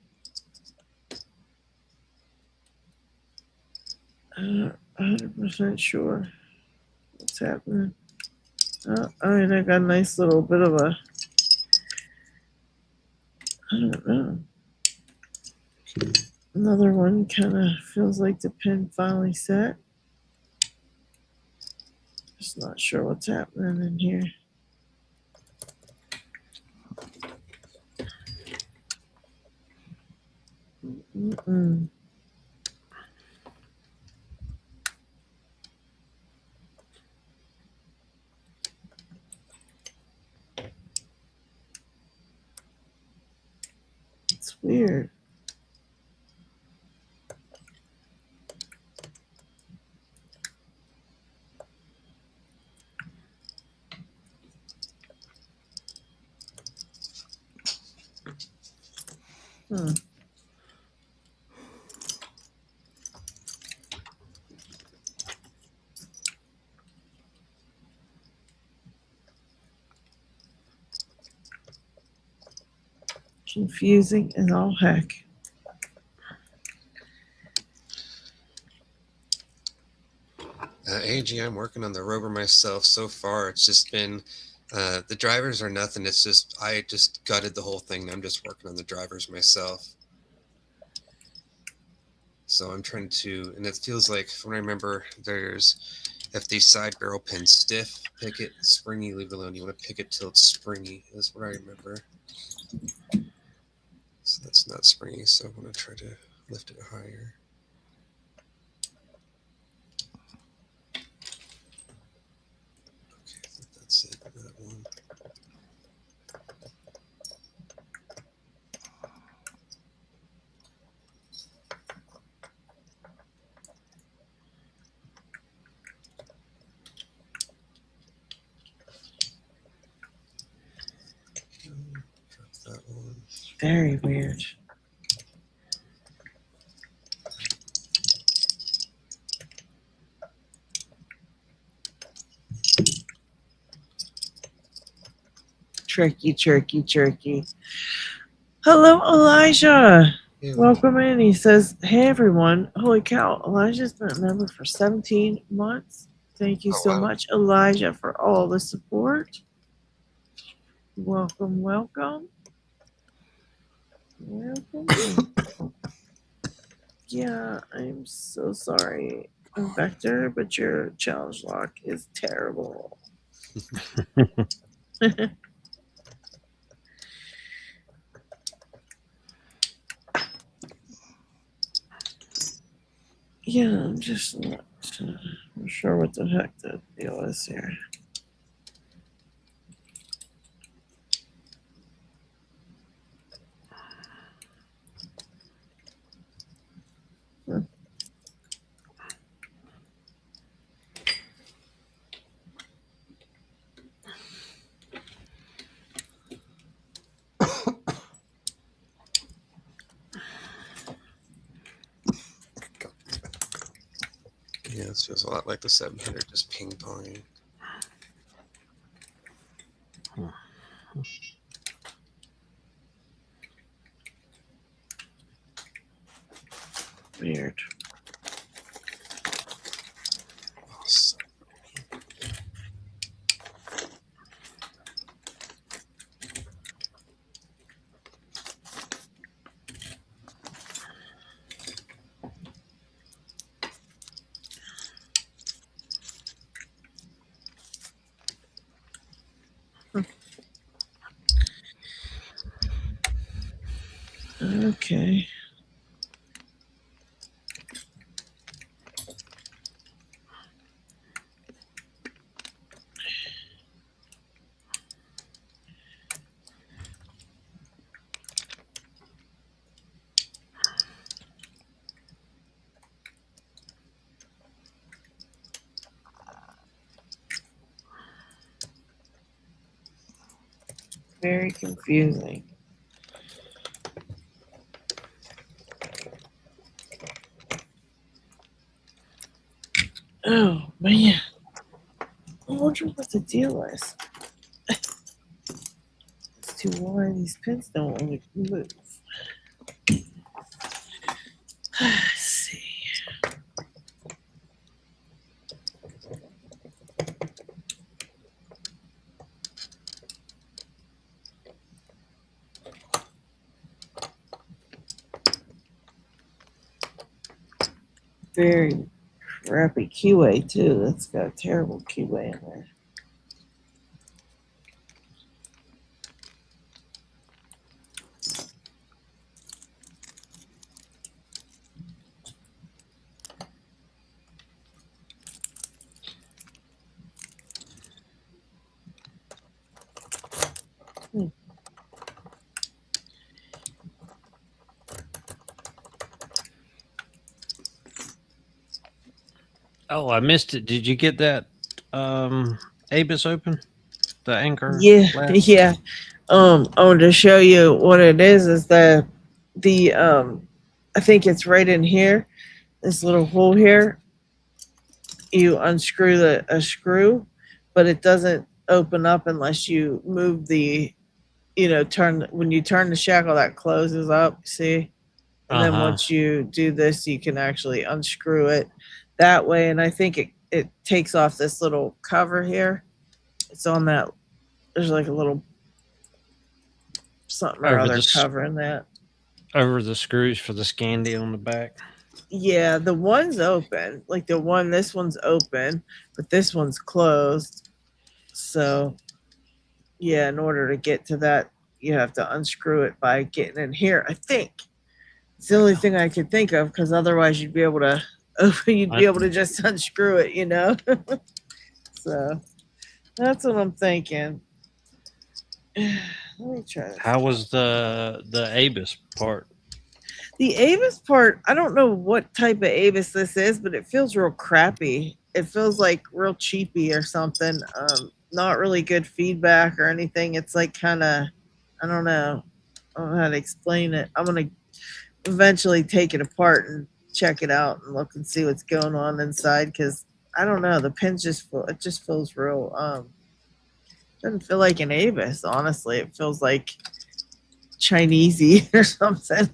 I'm not 100% sure what's happening. I mean, I got a nice little bit of a. I don't know. Another one kind of feels like the pin finally set. Just not sure what's happening in here. Mm-mm. It's weird. Hmm. Confusing as all heck. AG, I'm working on the rover myself. So far, it's just been the drivers are nothing. It's just I just gutted the whole thing. I'm just working on the drivers myself. So I'm trying to, and it feels like from what I remember, there's if the side barrel pin stiff, pick it, springy, leave it alone. You want to pick it till it's springy. That's what I remember. So that's not springy. So I'm going to try to lift it higher. Okay, I think that's it. That one. Drop that one. Very weird. Tricky. Hello, Elijah. Yeah. Welcome in. He says, "Hey everyone! Holy cow! Elijah's been a member for 17 months. Thank you Oh, so wow. much, Elijah, for all the support. Welcome. Welcome. Yeah, I'm so sorry, Vector, but your challenge lock is terrible. Yeah, I'm just not sure what the heck the deal is here. Yeah, this feels a lot like the 700 just ping ponging. Weird. Awesome. Okay. Very confusing. Oh man. I wonder what the deal is. As to why these pins don't want to move. Let's see. Very crappy QA too. That's got a terrible QA in there. Oh, I missed it. Did you get that Abus open? The anchor? Yeah, last? yeah. I wanted to show you what it is that the I think it's right in here, this little hole here. You unscrew a screw, but it doesn't open up unless you move the, when you turn the shackle, that closes up, see? And then once you do this, you can actually unscrew it that way. And I think it takes off this little cover here. It's on that, there's like a little something or other covering that. Over the screws for the Scandi on the back. Yeah, the one's open. Like this one's open, but this one's closed. So, yeah, in order to get to that, you have to unscrew it by getting in here. I think it's the only thing I could think of, because otherwise you'd be able to just unscrew it, So that's what I'm thinking. Let me try this. How was the Abus part? The Avis part, I don't know what type of Avis this is, but it feels real crappy. It feels like real cheapy or something. Not really good feedback or anything. It's like kind of, I don't know how to explain it. I'm going to eventually take it apart and check it out and look and see what's going on inside, because I don't know. The pins it just feels real, doesn't feel like an Avis, honestly. It feels like Chinesey or something.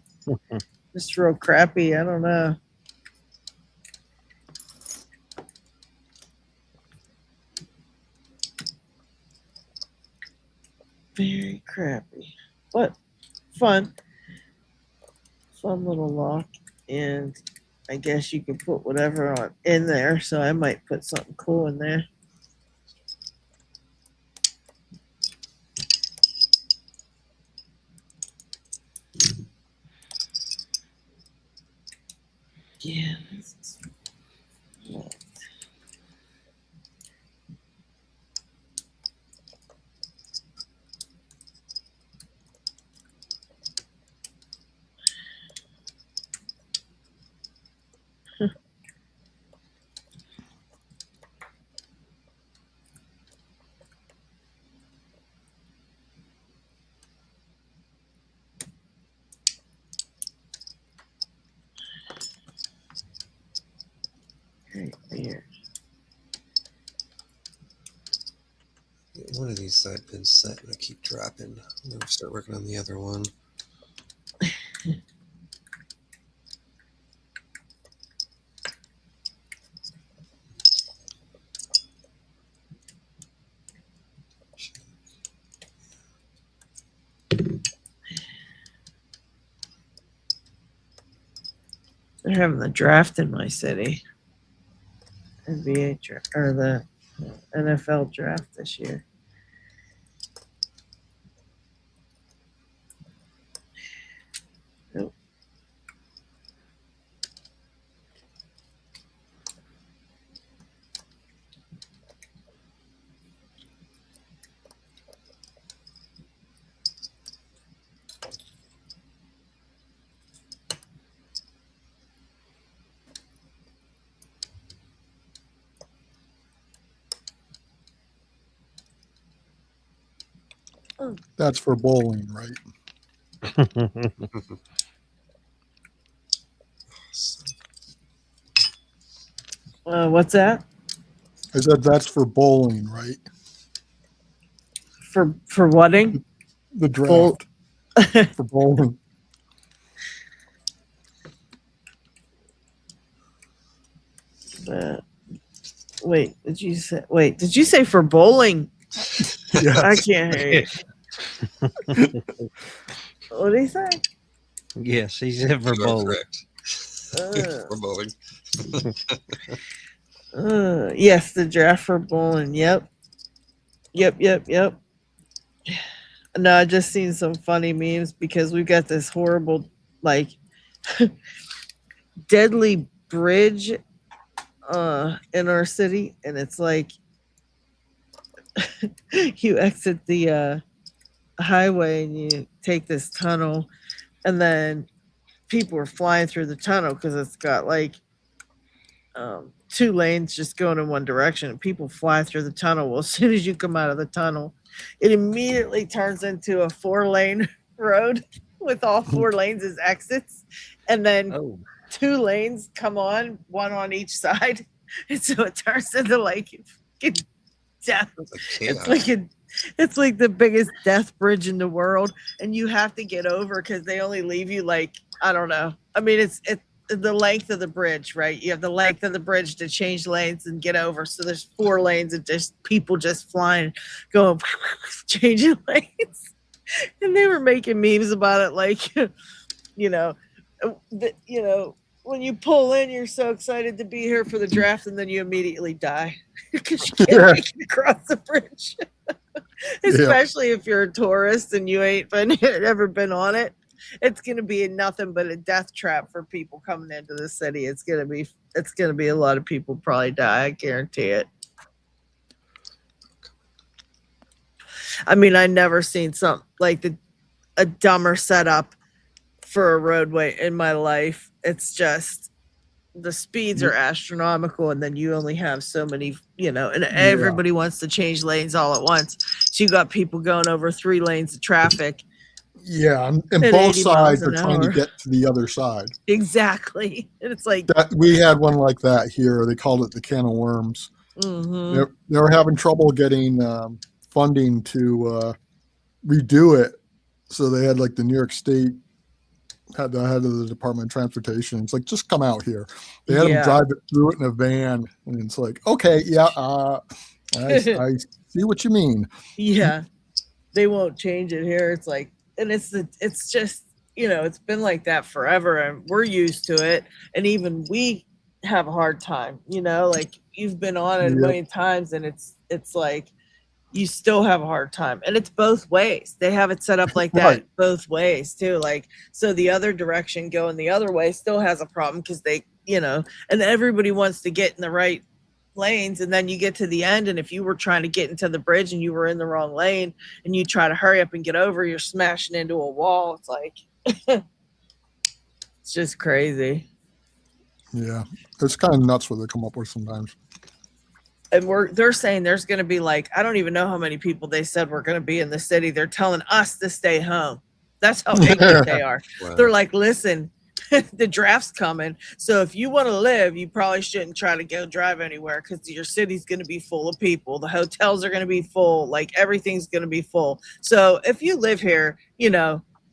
Just real crappy. I don't know. Very crappy, but fun. fun little lock, and I guess you could put whatever on in there. So I might put something cool in there. Yeah. Right there. One of these I've been set and I keep dropping. I'm going to start working on the other one. They're having the draft in my city. NBA draft, or the NFL draft this year. Nope. That's for bowling, right? What's that? I said that's for bowling, right? For wedding? The draft for bowling. Wait, did you say for bowling? Yeah. I can't hear you. What did he say? Yes, he said for You are bowling. correct. Uh, For bowling. yes, the draft for bowling. Yep. No, I just seen some funny memes because we've got this horrible, like, deadly bridge in our city, and it's like you exit the highway and you take this tunnel, and then people are flying through the tunnel because it's got like 2 lanes just going in one direction, and people fly through the tunnel. Well, as soon as you come out of the tunnel, it immediately turns into a 4-lane road with all 4 lanes as exits, and then Oh, 2 lanes come on, one on each side, and so it turns into like death. It's like the biggest death bridge in the world, and you have to get over because they only leave you like, I don't know. I mean, it's the length of the bridge, right? You have the length of the bridge to change lanes and get over. So there's 4 lanes and just people just flying, going, changing lanes. And they were making memes about it, like, when you pull in, you're so excited to be here for the draft, and then you immediately die because you can't make it across the bridge. Especially if you're a tourist and you ain't ever been on it. It's gonna be nothing but a death trap for people coming into the city. It's gonna be a lot of people probably die. I guarantee it. I mean, I never seen something like a dumber setup for a roadway in my life. It's just the speeds are astronomical, and then you only have so many, and everybody wants to change lanes all at once. So you got people going over 3 lanes of traffic. Yeah, and At both 80 sides miles are an trying to hour. get to the other side. Exactly. And it's like, We had one like that here. They called it the can of worms. mhm. They were having trouble getting funding to redo it. So they had like the New York State had the head of the Department of Transportation. It's like, just come out here. They had them drive it through it in a van, and it's like, okay, yeah, I see what you mean. Yeah, they won't change it here. It's like, and it's just it's been like that forever and we're used to it. And even we have a hard time, like you've been on it a Yep. million times and it's like you still have a hard time. And it's both ways. They have it set up like that Right. both ways too. Like, so the other direction going the other way still has a problem because they, and everybody wants to get in the right lanes, and then you get to the end, and if you were trying to get into the bridge and you were in the wrong lane and you try to hurry up and get over, you're smashing into a wall. It's like it's just crazy. Yeah, it's kind of nuts what they come up with sometimes. And they're saying there's going to be like, I don't even know how many people they said we're going to be in the city. They're telling us to stay home. That's how ignorant they are. Wow. They're like, listen, the draft's coming. So if you want to live, you probably shouldn't try to go drive anywhere because your city's going to be full of people. The hotels are going to be full. Like everything's going to be full. So if you live here,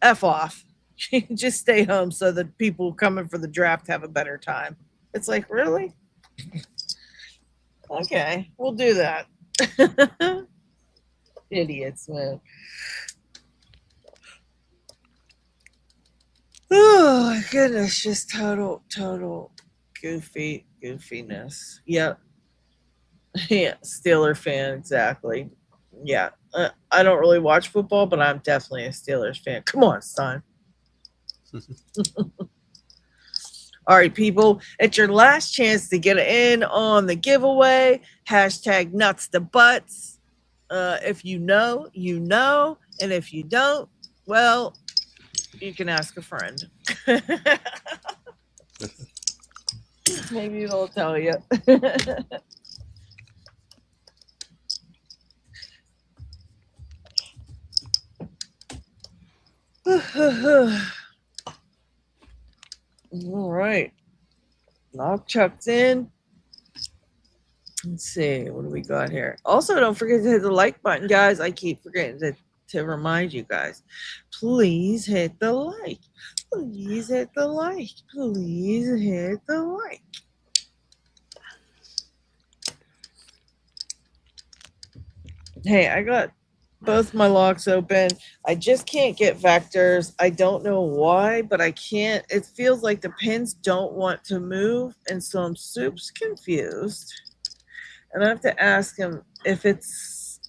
F off. Just stay home so that people coming for the draft have a better time. It's like, really? Okay, we'll do that. Idiots, man. Oh my goodness, just total goofiness. Yep. Yeah, Steeler fan, exactly. Yeah, I don't really watch football, but I'm definitely a Steelers fan. Come on, son. All right, people, it's your last chance to get in on the giveaway. Hashtag nuts to butts. If you know, you know. And if you don't, well, you can ask a friend. Maybe they'll tell you. All right. Lock chucked in. Let's see. What do we got here? Also, don't forget to hit the like button, guys. I keep forgetting to remind you guys. Please hit the like. Please hit the like. Please hit the like. Hey, I got both my locks open. I just can't get vectors. I don't know why, but I can't. It feels like the pins don't want to move, and so I'm super confused. And I have to ask him if it's,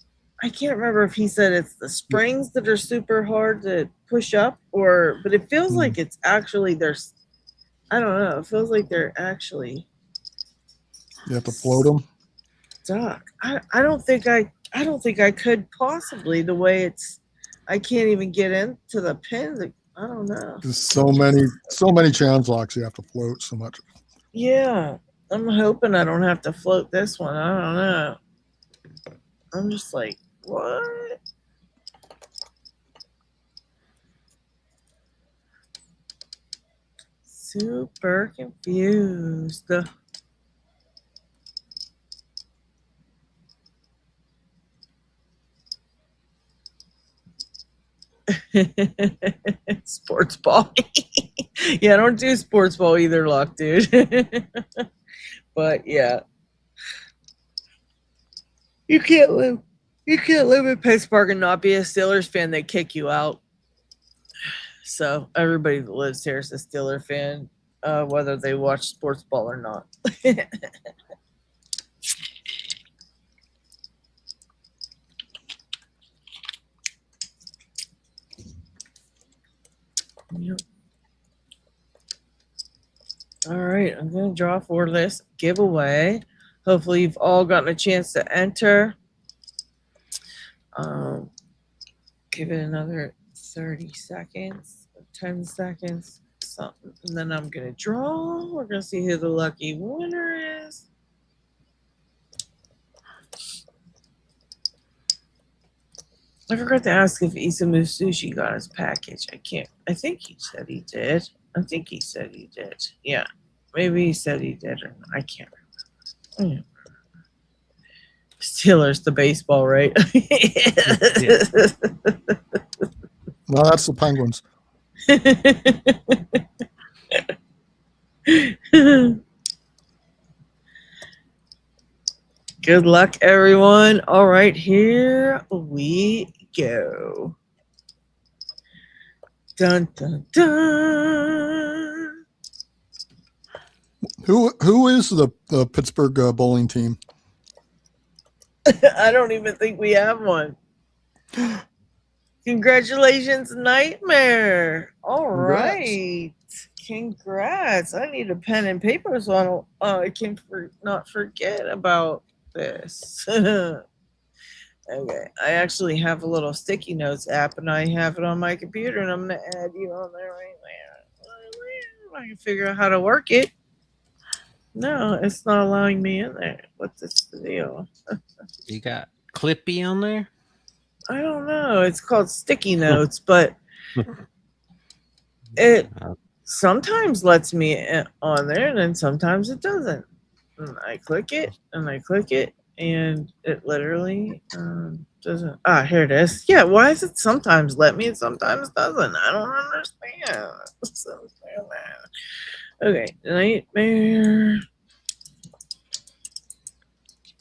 I can't remember if he said it's the springs that are super hard to push up, but it feels like it's actually, I don't know. It feels like they're actually. You have to float them. Stuck. I don't think I could possibly, the way I can't even get into the pins. I don't know. There's so many challenge locks you have to float so much. Yeah. I'm hoping I don't have to float this one. I don't know. I'm just like, what? Super confused. Sports ball. Yeah, I don't do sports ball either, Luck, dude. But yeah, you can't live in Pittsburgh and not be a Steelers fan. They kick you out. So everybody that lives here is a Steeler fan, whether they watch sports ball or not. Yep. All right, I'm going to draw for this giveaway. Hopefully you've all gotten a chance to enter. Give it another 30 seconds, 10 seconds, something. And then I'm going to draw. We're going to see who the lucky winner is. I forgot to ask if Isamu Sushi got his package. I think he said he did. Yeah. Maybe he said he did or not. I can't remember. Steelers, the baseball, right? No, that's the Penguins. Good luck, everyone. All right, here we go. Dun dun dun. Who is the Pittsburgh bowling team? I don't even think we have one. Congratulations, Nightmare. All Congrats. right. Congrats. I need a pen and paper so I can not forget about this. Okay. I actually have a little sticky notes app and I have it on my computer and I'm going to add you on there right there. I can figure out how to work it. No, it's not allowing me in there. What's the deal? You got Clippy on there? I don't know. It's called sticky notes, but it sometimes lets me on there and then sometimes it doesn't. And I click it and I click it and it literally doesn't. Ah, here it is. Yeah, why does it sometimes let me and sometimes doesn't? I don't understand. Okay, Nightmare.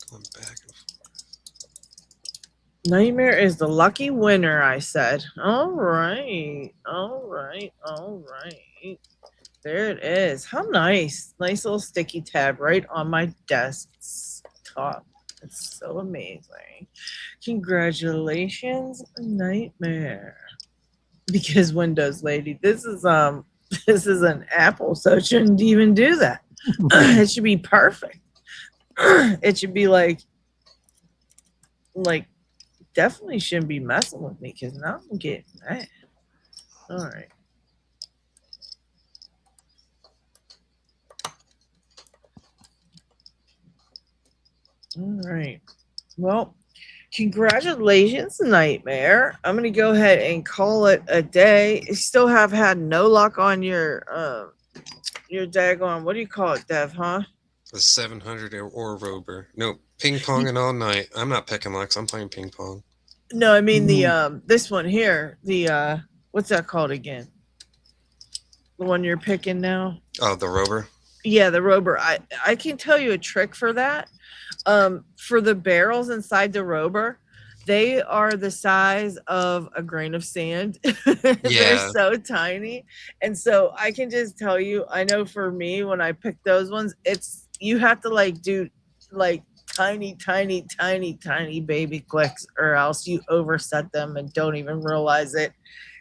Going back and forth. Nightmare is the lucky winner, I said. All right. All right. All right. There it is. How nice. Nice little sticky tab right on my desktop. It's so amazing. Congratulations, Nightmare. Because Windows lady, this is an Apple, so it shouldn't even do that. It should be perfect. It should be like definitely shouldn't be messing with me because now I'm getting mad. All right. All right. Well, congratulations, Nightmare. I'm going to go ahead and call it a day. You still have had no luck on your daggone, what do you call it, Dev, huh? The 700 or Rober. No, ping ponging all night. I'm not picking locks. I'm playing ping pong. No, I mean this one here. The what's that called again? The one you're picking now? Oh, the Rober? Yeah, the Rober. I can tell you a trick for that. For the barrels inside the Rober, they are the size of a grain of sand. They're so tiny. And so I can just tell you, I know for me, when I pick those ones, you have to do tiny baby clicks or else you overset them and don't even realize it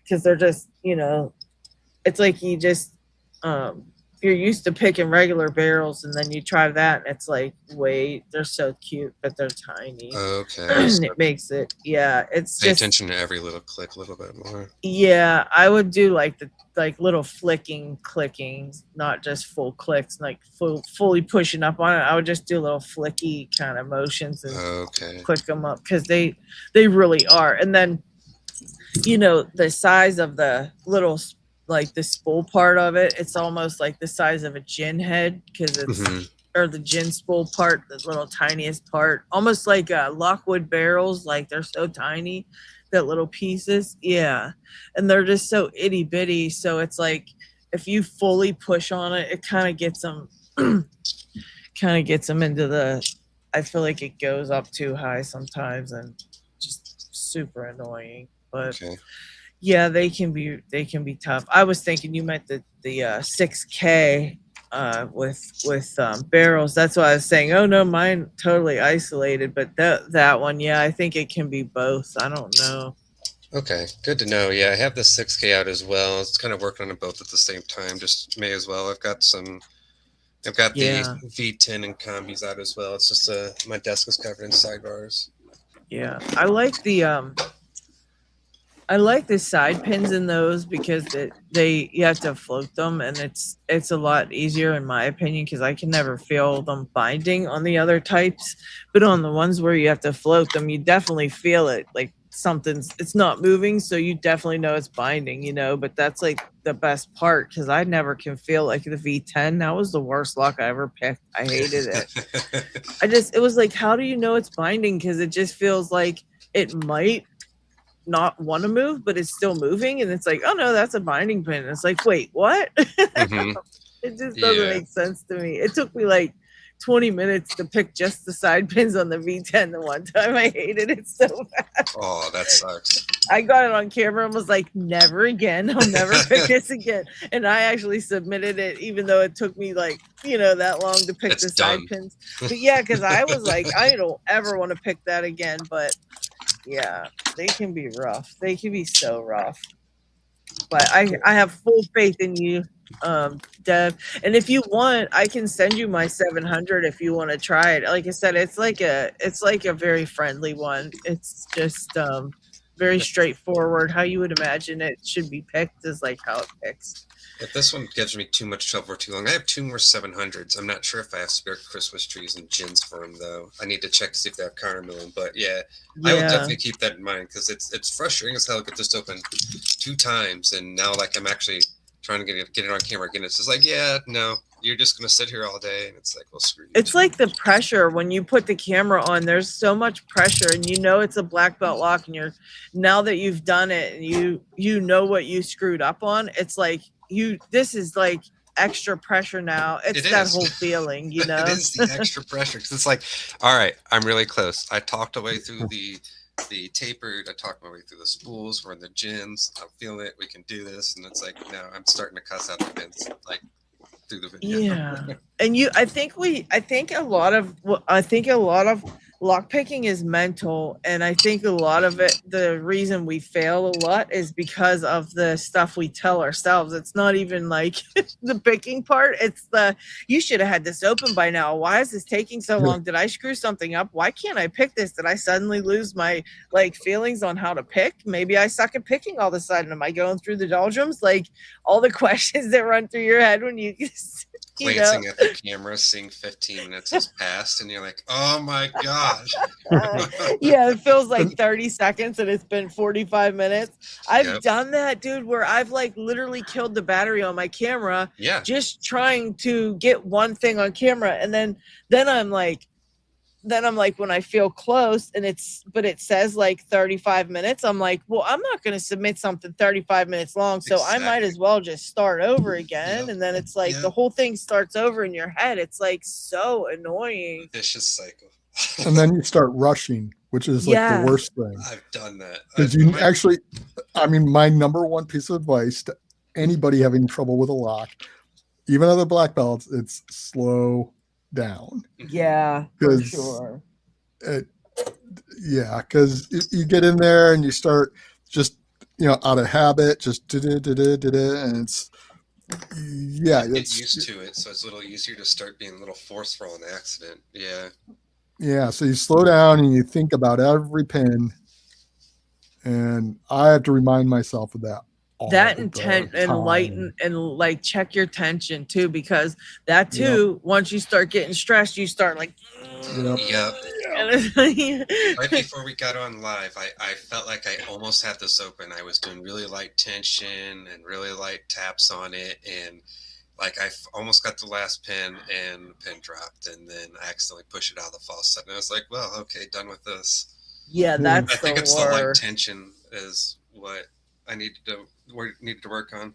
because they're just, it's like you just, you're used to picking regular barrels and then you try that and it's like, wait, they're so cute, but they're tiny. Okay. It makes it, it's Pay just attention to every little click a little bit more. Yeah, I would do the little flicking clickings, not just full clicks, fully pushing up on it. I would just do little flicky kind of motions and click them up because they really are. And then, the size of the little the spool part of it, it's almost like the size of a gin head because it's or the gin spool part, the little tiniest part, almost like Lockwood barrels, they're so tiny, that little pieces, and they're just so itty bitty. So it's like if you fully push on it, it kind of gets them, into the. I feel like it goes up too high sometimes and just super annoying, but. Yeah, they can be tough. I was thinking you meant the 6K with barrels. That's why I was saying, oh no, mine totally isolated. But that one, I think it can be both. I don't know. Okay, good to know. Yeah, I have the 6K out as well. It's kind of working on them both at the same time. Just may as well. I've got the V10 and combis out as well. It's just my desk is covered in sidebars. Yeah, I like the side pins in those because you have to float them and it's a lot easier in my opinion because I can never feel them binding on the other types, but on the ones where you have to float them, you definitely feel it like it's not moving, so you definitely know it's binding, but that's the best part because I never can feel the V10. That was the worst lock I ever picked. I hated it. It was like, how do you know it's binding? Because it just feels like it might not want to move, but it's still moving, and it's like, oh no, that's a binding pin. And it's like, wait, what? It just doesn't make sense to me. It took me 20 minutes to pick just the side pins on the V10 the one time. I hated it so bad. Oh, that sucks. I got it on camera and was like, never again. I'll never pick this again. And I actually submitted it, even though it took me like, that long to pick It's the side done. pins. But yeah, because I was like, I don't ever want to pick that again. But yeah, they can be rough. They can be so rough. But I have full faith in you, Deb. And if you want, I can send you my 700 if you want to try it. Like I said, it's like a very friendly one. It's just very straightforward. How you would imagine it should be picked is like how it picks. If this one gives me too much trouble for too long, I have 2 more 700s. I'm not sure if I have spare Christmas trees and gins for them, though. I need to check to see if they have counter milling. But yeah, I will definitely keep that in mind because it's frustrating as hell to get this open 2 times. And now, like, I'm actually trying to get it on camera again. It's just like, yeah, no, you're just going to sit here all day. And it's like, well, screw you. It's like the pressure when you put the camera on. There's so much pressure, and it's a black belt lock. And now that you've done it, and you know what you screwed up on. It's like this is like extra pressure now. It's that whole feeling, It is the extra pressure because it's like, all right, I'm really close. I talked away through the tapered. I talked my way through the spools. We're in the gins. I'm feeling it. We can do this. And it's like, now I'm starting to cuss out the pins like through the video. Yeah, and I think a lot of lockpicking is mental, and I think a lot of it, the reason we fail a lot is because of the stuff we tell ourselves. It's not even like the picking part. It's you should have had this open by now. Why is this taking so long? Did I screw something up? Why can't I pick this? Did I suddenly lose my feelings on how to pick? Maybe I suck at picking all of a sudden. Am I going through the doldrums? Like all the questions that run through your head when you glancing at the camera, seeing 15 minutes has passed, and you're like, oh my gosh. Yeah, it feels like 30 seconds and it's been 45 minutes. I've done that, dude, where I've like literally killed the battery on my camera just trying to get one thing on camera, and then I'm like when I feel close and it says like 35 minutes, I'm like, well, I'm not going to submit something 35 minutes long, so I might as well just start over again. And then it's like the whole thing starts over in your head. It's like so annoying. Vicious cycle. And then you start rushing, which is like the worst thing. I've done that. Because you actually, my number one piece of advice to anybody having trouble with a lock, even other black belts, it's slow down. Yeah, for sure. Because you get in there and you start just out of habit, just and it's get used to it, so it's a little easier to start being a little forceful on accident. So you slow down and you think about every pin, and I have to remind myself of that. That intent and lighten and like check your tension too, because that too, once you start getting stressed, you start like Right before we got on live, I felt like I almost had this open. I was doing really light tension and really light taps on it, and like I almost got the last pin and the pin dropped, and then I accidentally pushed it out of the false set, and I was like, well, okay, done with this. Yeah, that's I think it's the light tension is what I needed to work on.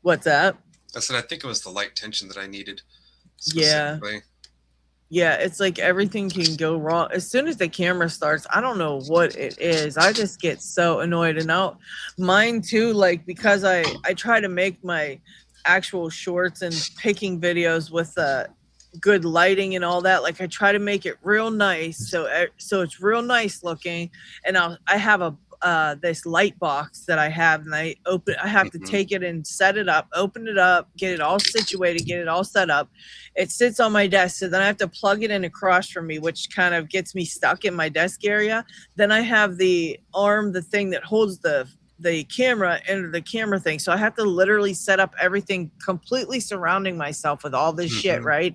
What's that? I said I think it was the light tension that I needed. Yeah, it's like everything can go wrong as soon as the camera starts. I don't know what it is. I just get so annoyed, and now mine too. Like because I try to make my actual shorts and picking videos with good lighting and all that. Like I try to make it real nice, so it's real nice looking. And I have this light box that I have, and I have to take it and set it up, open it up, get it all situated, get it all set up. It sits on my desk, so then I have to plug it in across from me, which kind of gets me stuck in my desk area. Then I have the thing that holds the camera and the camera thing, so I have to literally set up everything completely surrounding myself with all this shit, right?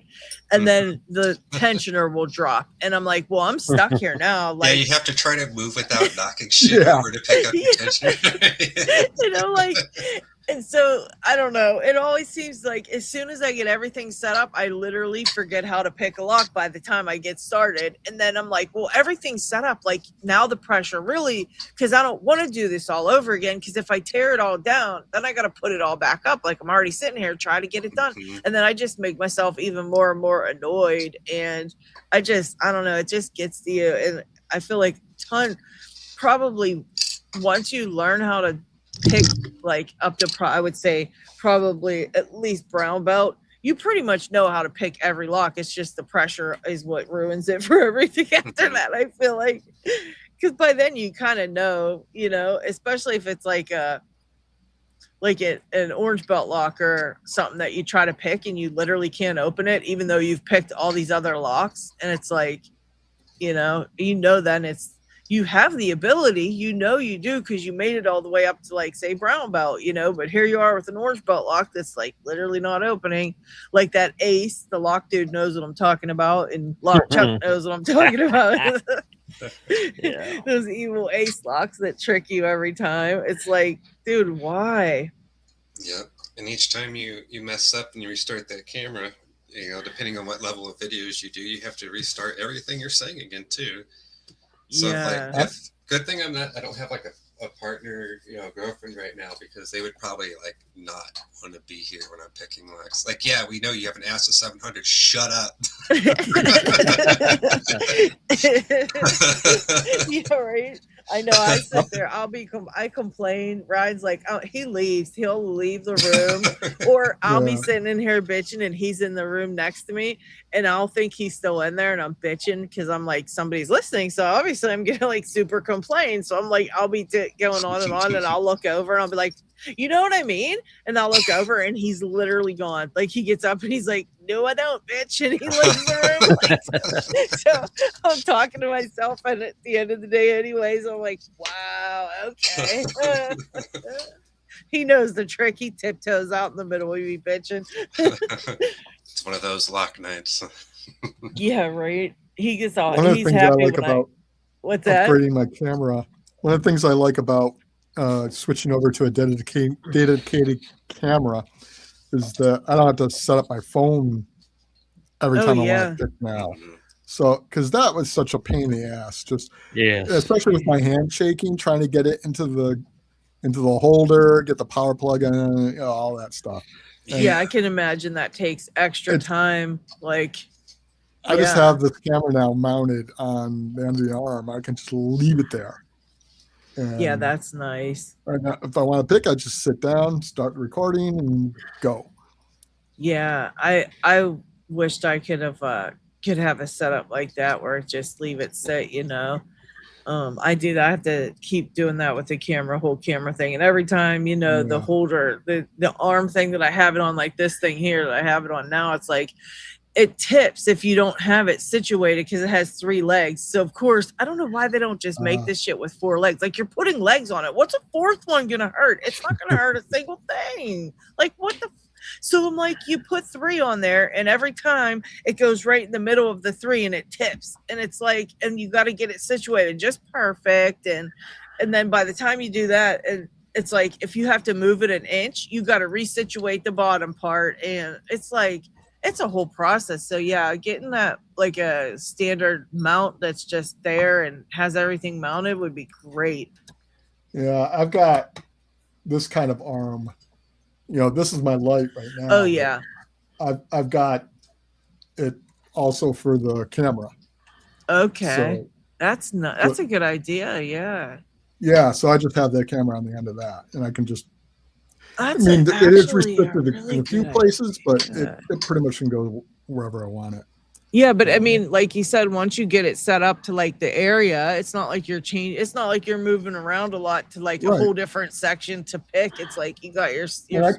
And then the tensioner will drop, and I'm like, well, I'm stuck here now. Like, you have to try to move without knocking shit over to pick up the tensioner. And so I don't know. It always seems like as soon as I get everything set up, I literally forget how to pick a lock by the time I get started. And then I'm like, well, everything's set up. Like now the pressure really, because I don't want to do this all over again. Because if I tear it all down, then I got to put it all back up. Like I'm already sitting here trying to get it done. And then I just make myself even more and more annoyed. And I don't know. It just gets to you. And I feel like probably once you learn how to pick like up to I would say probably at least brown belt, you pretty much know how to pick every lock. It's just the pressure is what ruins it for everything after that, I feel like, because by then you kind of know, especially if it's like an orange belt lock or something that you try to pick and you literally can't open it even though you've picked all these other locks, and it's like then you have the ability, you do, because you made it all the way up to like say brown belt, but here you are with an orange belt lock that's like literally not opening. Like that Ace, the lock dude knows what I'm talking about, and Lock Chuck knows what I'm talking about. Yeah. Those evil Ace locks that trick you every time. It's like, dude, why? Yeah, and each time you mess up and you restart that camera, depending on what level of videos you do, you have to restart everything you're saying again too. So good thing I don't have like a partner, girlfriend right now, because they would probably like not want to be here when I'm picking locks. Like, yeah, we know you have an ASA 700. Shut up. Yeah, right. I know. I sit there. I complain. Ryan's like, oh, he leaves. He'll leave the room, or I'll be sitting in here bitching, and he's in the room next to me, and I'll think he's still in there, and I'm bitching because I'm like, somebody's listening, so obviously I'm gonna like super complain. So I'm like, I'll be going on, and I'll look over, and I'll be like, you know what I mean? And I'll look over, and he's literally gone. Like he gets up, and he's like, no, I don't, bitch, and he leaves the room. So I'm talking to myself, and at the end of the day, anyways, I'm like, wow, okay. He knows the trick. He tiptoes out in the middle of me bitching. It's one of those lock nights. Yeah, right. He gets all. One of the He's things I happy like about what's that? upgrading my camera. One of the things I like about switching over to a dedicated camera is that I don't have to set up my phone every time I want to pick now. So, because that was such a pain in the ass, especially with my hand shaking, trying to get it into the holder, get the power plug in, all that stuff. And I can imagine that takes extra time. Like, I just have this camera now mounted on the end of the arm. I can just leave it there. And that's nice. if I want to pick, I just sit down, start recording, and go. Yeah, I wished I could have a setup like that where just leave it set. I do that. I have to keep doing that with the whole camera thing, and every time the holder, the arm thing that I have it on, like this thing here that I have it on now, it's like it tips if you don't have it situated because it has 3 legs. So of course, I don't know why they don't just make this shit with 4 legs. Like, you're putting legs on it. What's a 4th one gonna hurt? It's not gonna hurt a single thing. Like, what the? So I'm like, you put 3 on there, and every time it goes right in the middle of the 3 and it tips, and it's like, and you got to get it situated just perfect. And then by the time you do that, and it's like, if you have to move it an inch, you got to resituate the bottom part. And it's like, it's a whole process. So yeah, getting that like a standard mount that's just there and has everything mounted would be great. Yeah, I've got this kind of arm. This is my light right now. Oh yeah. I've got it also for the camera. Okay. So, that's a good idea. Yeah. Yeah. So I just have that camera on the end of that, and I can just. It is restricted in a few places, but it pretty much can go wherever I want it. Yeah, but I mean, like you said, once you get it set up to like the area, it's not like you're it's not like you're moving around a lot to like a whole different section to pick. It's like you got your spot,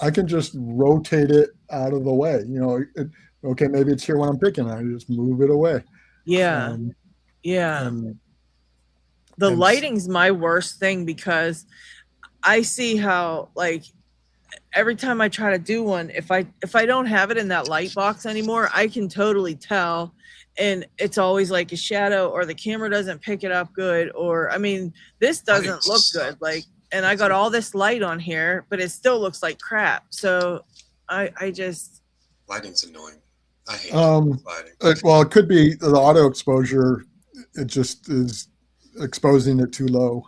I can just rotate it out of the way. Okay, maybe it's here when I'm picking. I just move it away. Yeah. The lighting's my worst thing, because I see how, like, every time I try to do one, if I don't have it in that light box anymore, I can totally tell, and it's always like a shadow, or the camera doesn't pick it up good, or I mean, this doesn't look good. Like, and I got all this light on here, but it still looks like crap. So I just Lighting's annoying. I hate lighting. lighting. It could be the auto exposure. It just is exposing it too low.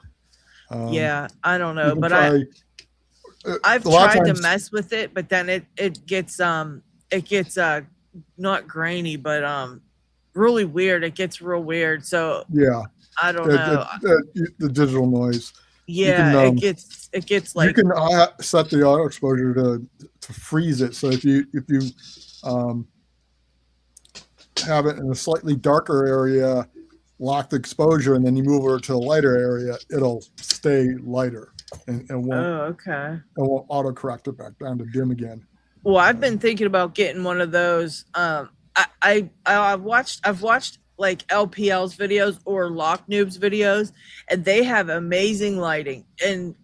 yeah, I don't You know, can but try, I've a lot of tried to times- mess with it, but then it gets not grainy, but really weird. It gets real weird. So yeah, I don't know. the digital noise. Yeah, can, it gets like, you can set the auto exposure to freeze it. So if you have it in a slightly darker area, lock the exposure, and then you move over to a lighter area, it'll stay lighter and won't auto correct it back down to dim again. well, I've been thinking about getting one of those. I've watched like LPL's videos or Lock Noob's videos, and they have amazing lighting. And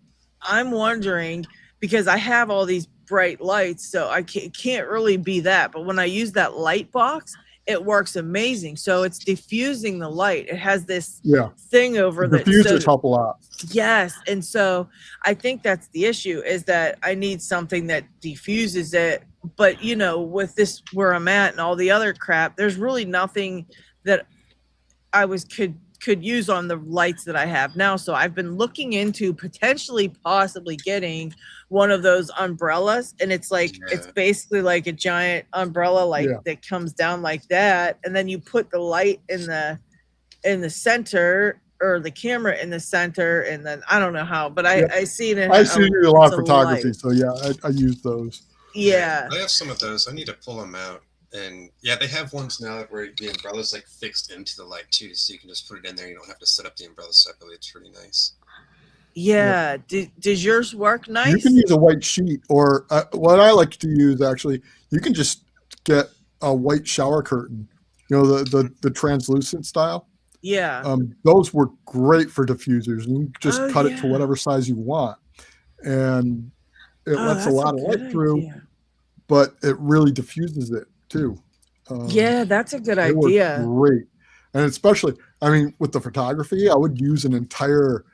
I'm wondering, because I have all these bright lights, so I can't really be that. But when I use that light box, it works amazing. So it's diffusing the light. It has this thing over the diffusers help a lot. Yes. And so I think that's the issue, is that I need something that diffuses it. But, you know, with this where I'm at and all the other crap, there's really nothing that I could use on the lights that I have now. So I've been looking into possibly getting one of those umbrellas, and it's like it's basically like a giant umbrella that comes down like that, and then you put the light in the center, or the camera in the center, and then I don't know how, but I see it. I see a lot of photography, light. so yeah, I use those. Yeah, I have some of those. I need to pull them out. And yeah, they have ones now where the umbrella's like fixed into the light too, so you can just put it in there. You don't have to set up the umbrella separately. It's pretty nice. Yeah. Does yours work nice? You can use a white sheet, or what I like to use, actually, you can just get a white shower curtain, you know, the translucent style. Yeah. Those work great for diffusers. You just cut it to whatever size you want, and it lets a lot of light through, but it really diffuses it too. Yeah, that's a good idea. Great. And especially, I mean, with the photography, I would use an entire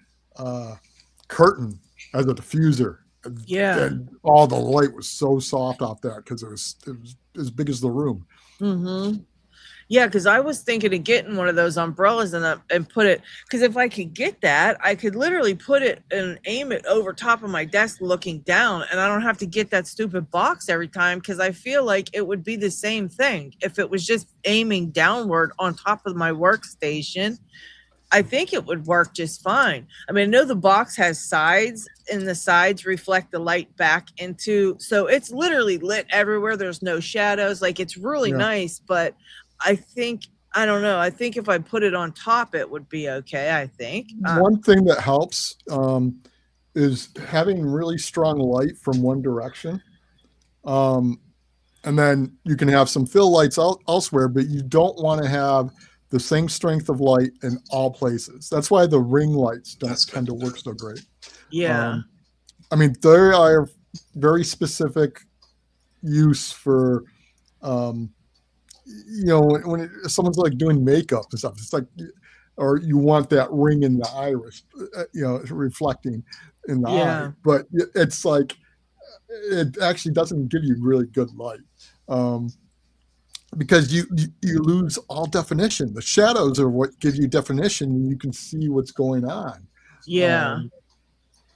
curtain as a diffuser. Yeah. And all the light was so soft off that, because it was as big as the room. Mm-hmm. Yeah, because I was thinking of getting one of those umbrellas and put it, because if I could get that, I could literally put it and aim it over top of my desk looking down, and I don't have to get that stupid box every time, because I feel like it would be the same thing if it was just aiming downward on top of my workstation. I think it would work just fine. I mean, I know the box has sides, and the sides reflect the light back into, so it's literally lit everywhere. There's no shadows. Like, it's really nice, but I think if I put it on top, it would be okay. I think one thing that helps is having really strong light from one direction, and then you can have some fill lights elsewhere, but you don't want to have the same strength of light in all places. That's why the ring lights don't tend to work so great. Yeah. I mean, there are very specific use for you know, when someone's like doing makeup and stuff, it's like, or you want that ring in the iris, you know, reflecting in the eye, but it's like, it actually doesn't give you really good light, because you lose all definition. The shadows are what give you definition, and you can see what's going on.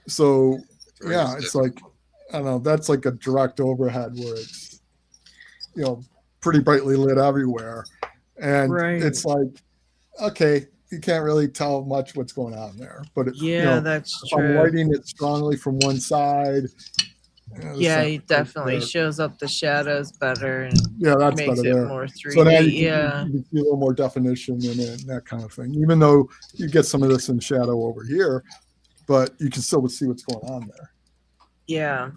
So yeah, it's like, I don't know, that's like a direct overhead where it's, you know, pretty brightly lit everywhere, and it's like, okay, you can't really tell much what's going on there, but it's, you know, that's if true. I'm lighting it strongly from one side, it definitely shows up the shadows better, and that's makes better it there. more 3D. So now you can see a little more definition in it and that kind of thing, even though you get some of this in shadow over here, but you can still see what's going on there.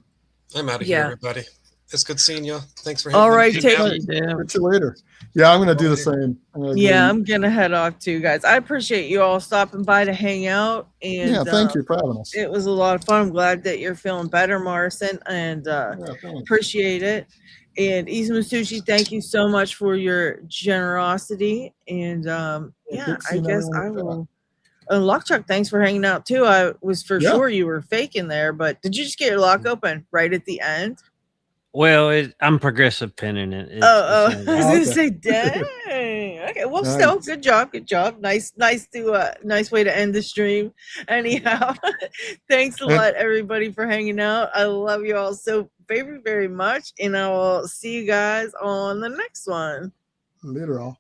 I'm out of here, everybody. It's good seeing you. Thanks for all right. Catch you later. Yeah, I'm gonna do the same. I'm gonna head off too, guys. I appreciate you all stopping by to hang out, and thank you for having us. It was a lot of fun. I'm glad that you're feeling better, Morrison, and appreciate it. And Izumasushi, thank you so much for your generosity. And I guess Lock Truck, thanks for hanging out too. I was for Yeah. sure you were faking there, but did you just get your lock open right at the end? Well, I'm progressive pinning it. It's I was not- gonna okay. say, dang. Okay, well, Nice. still, good job. Nice way to end the stream. Anyhow, thanks a lot, everybody, for hanging out. I love you all so very, very much, and I will see you guys on the next one. Later all.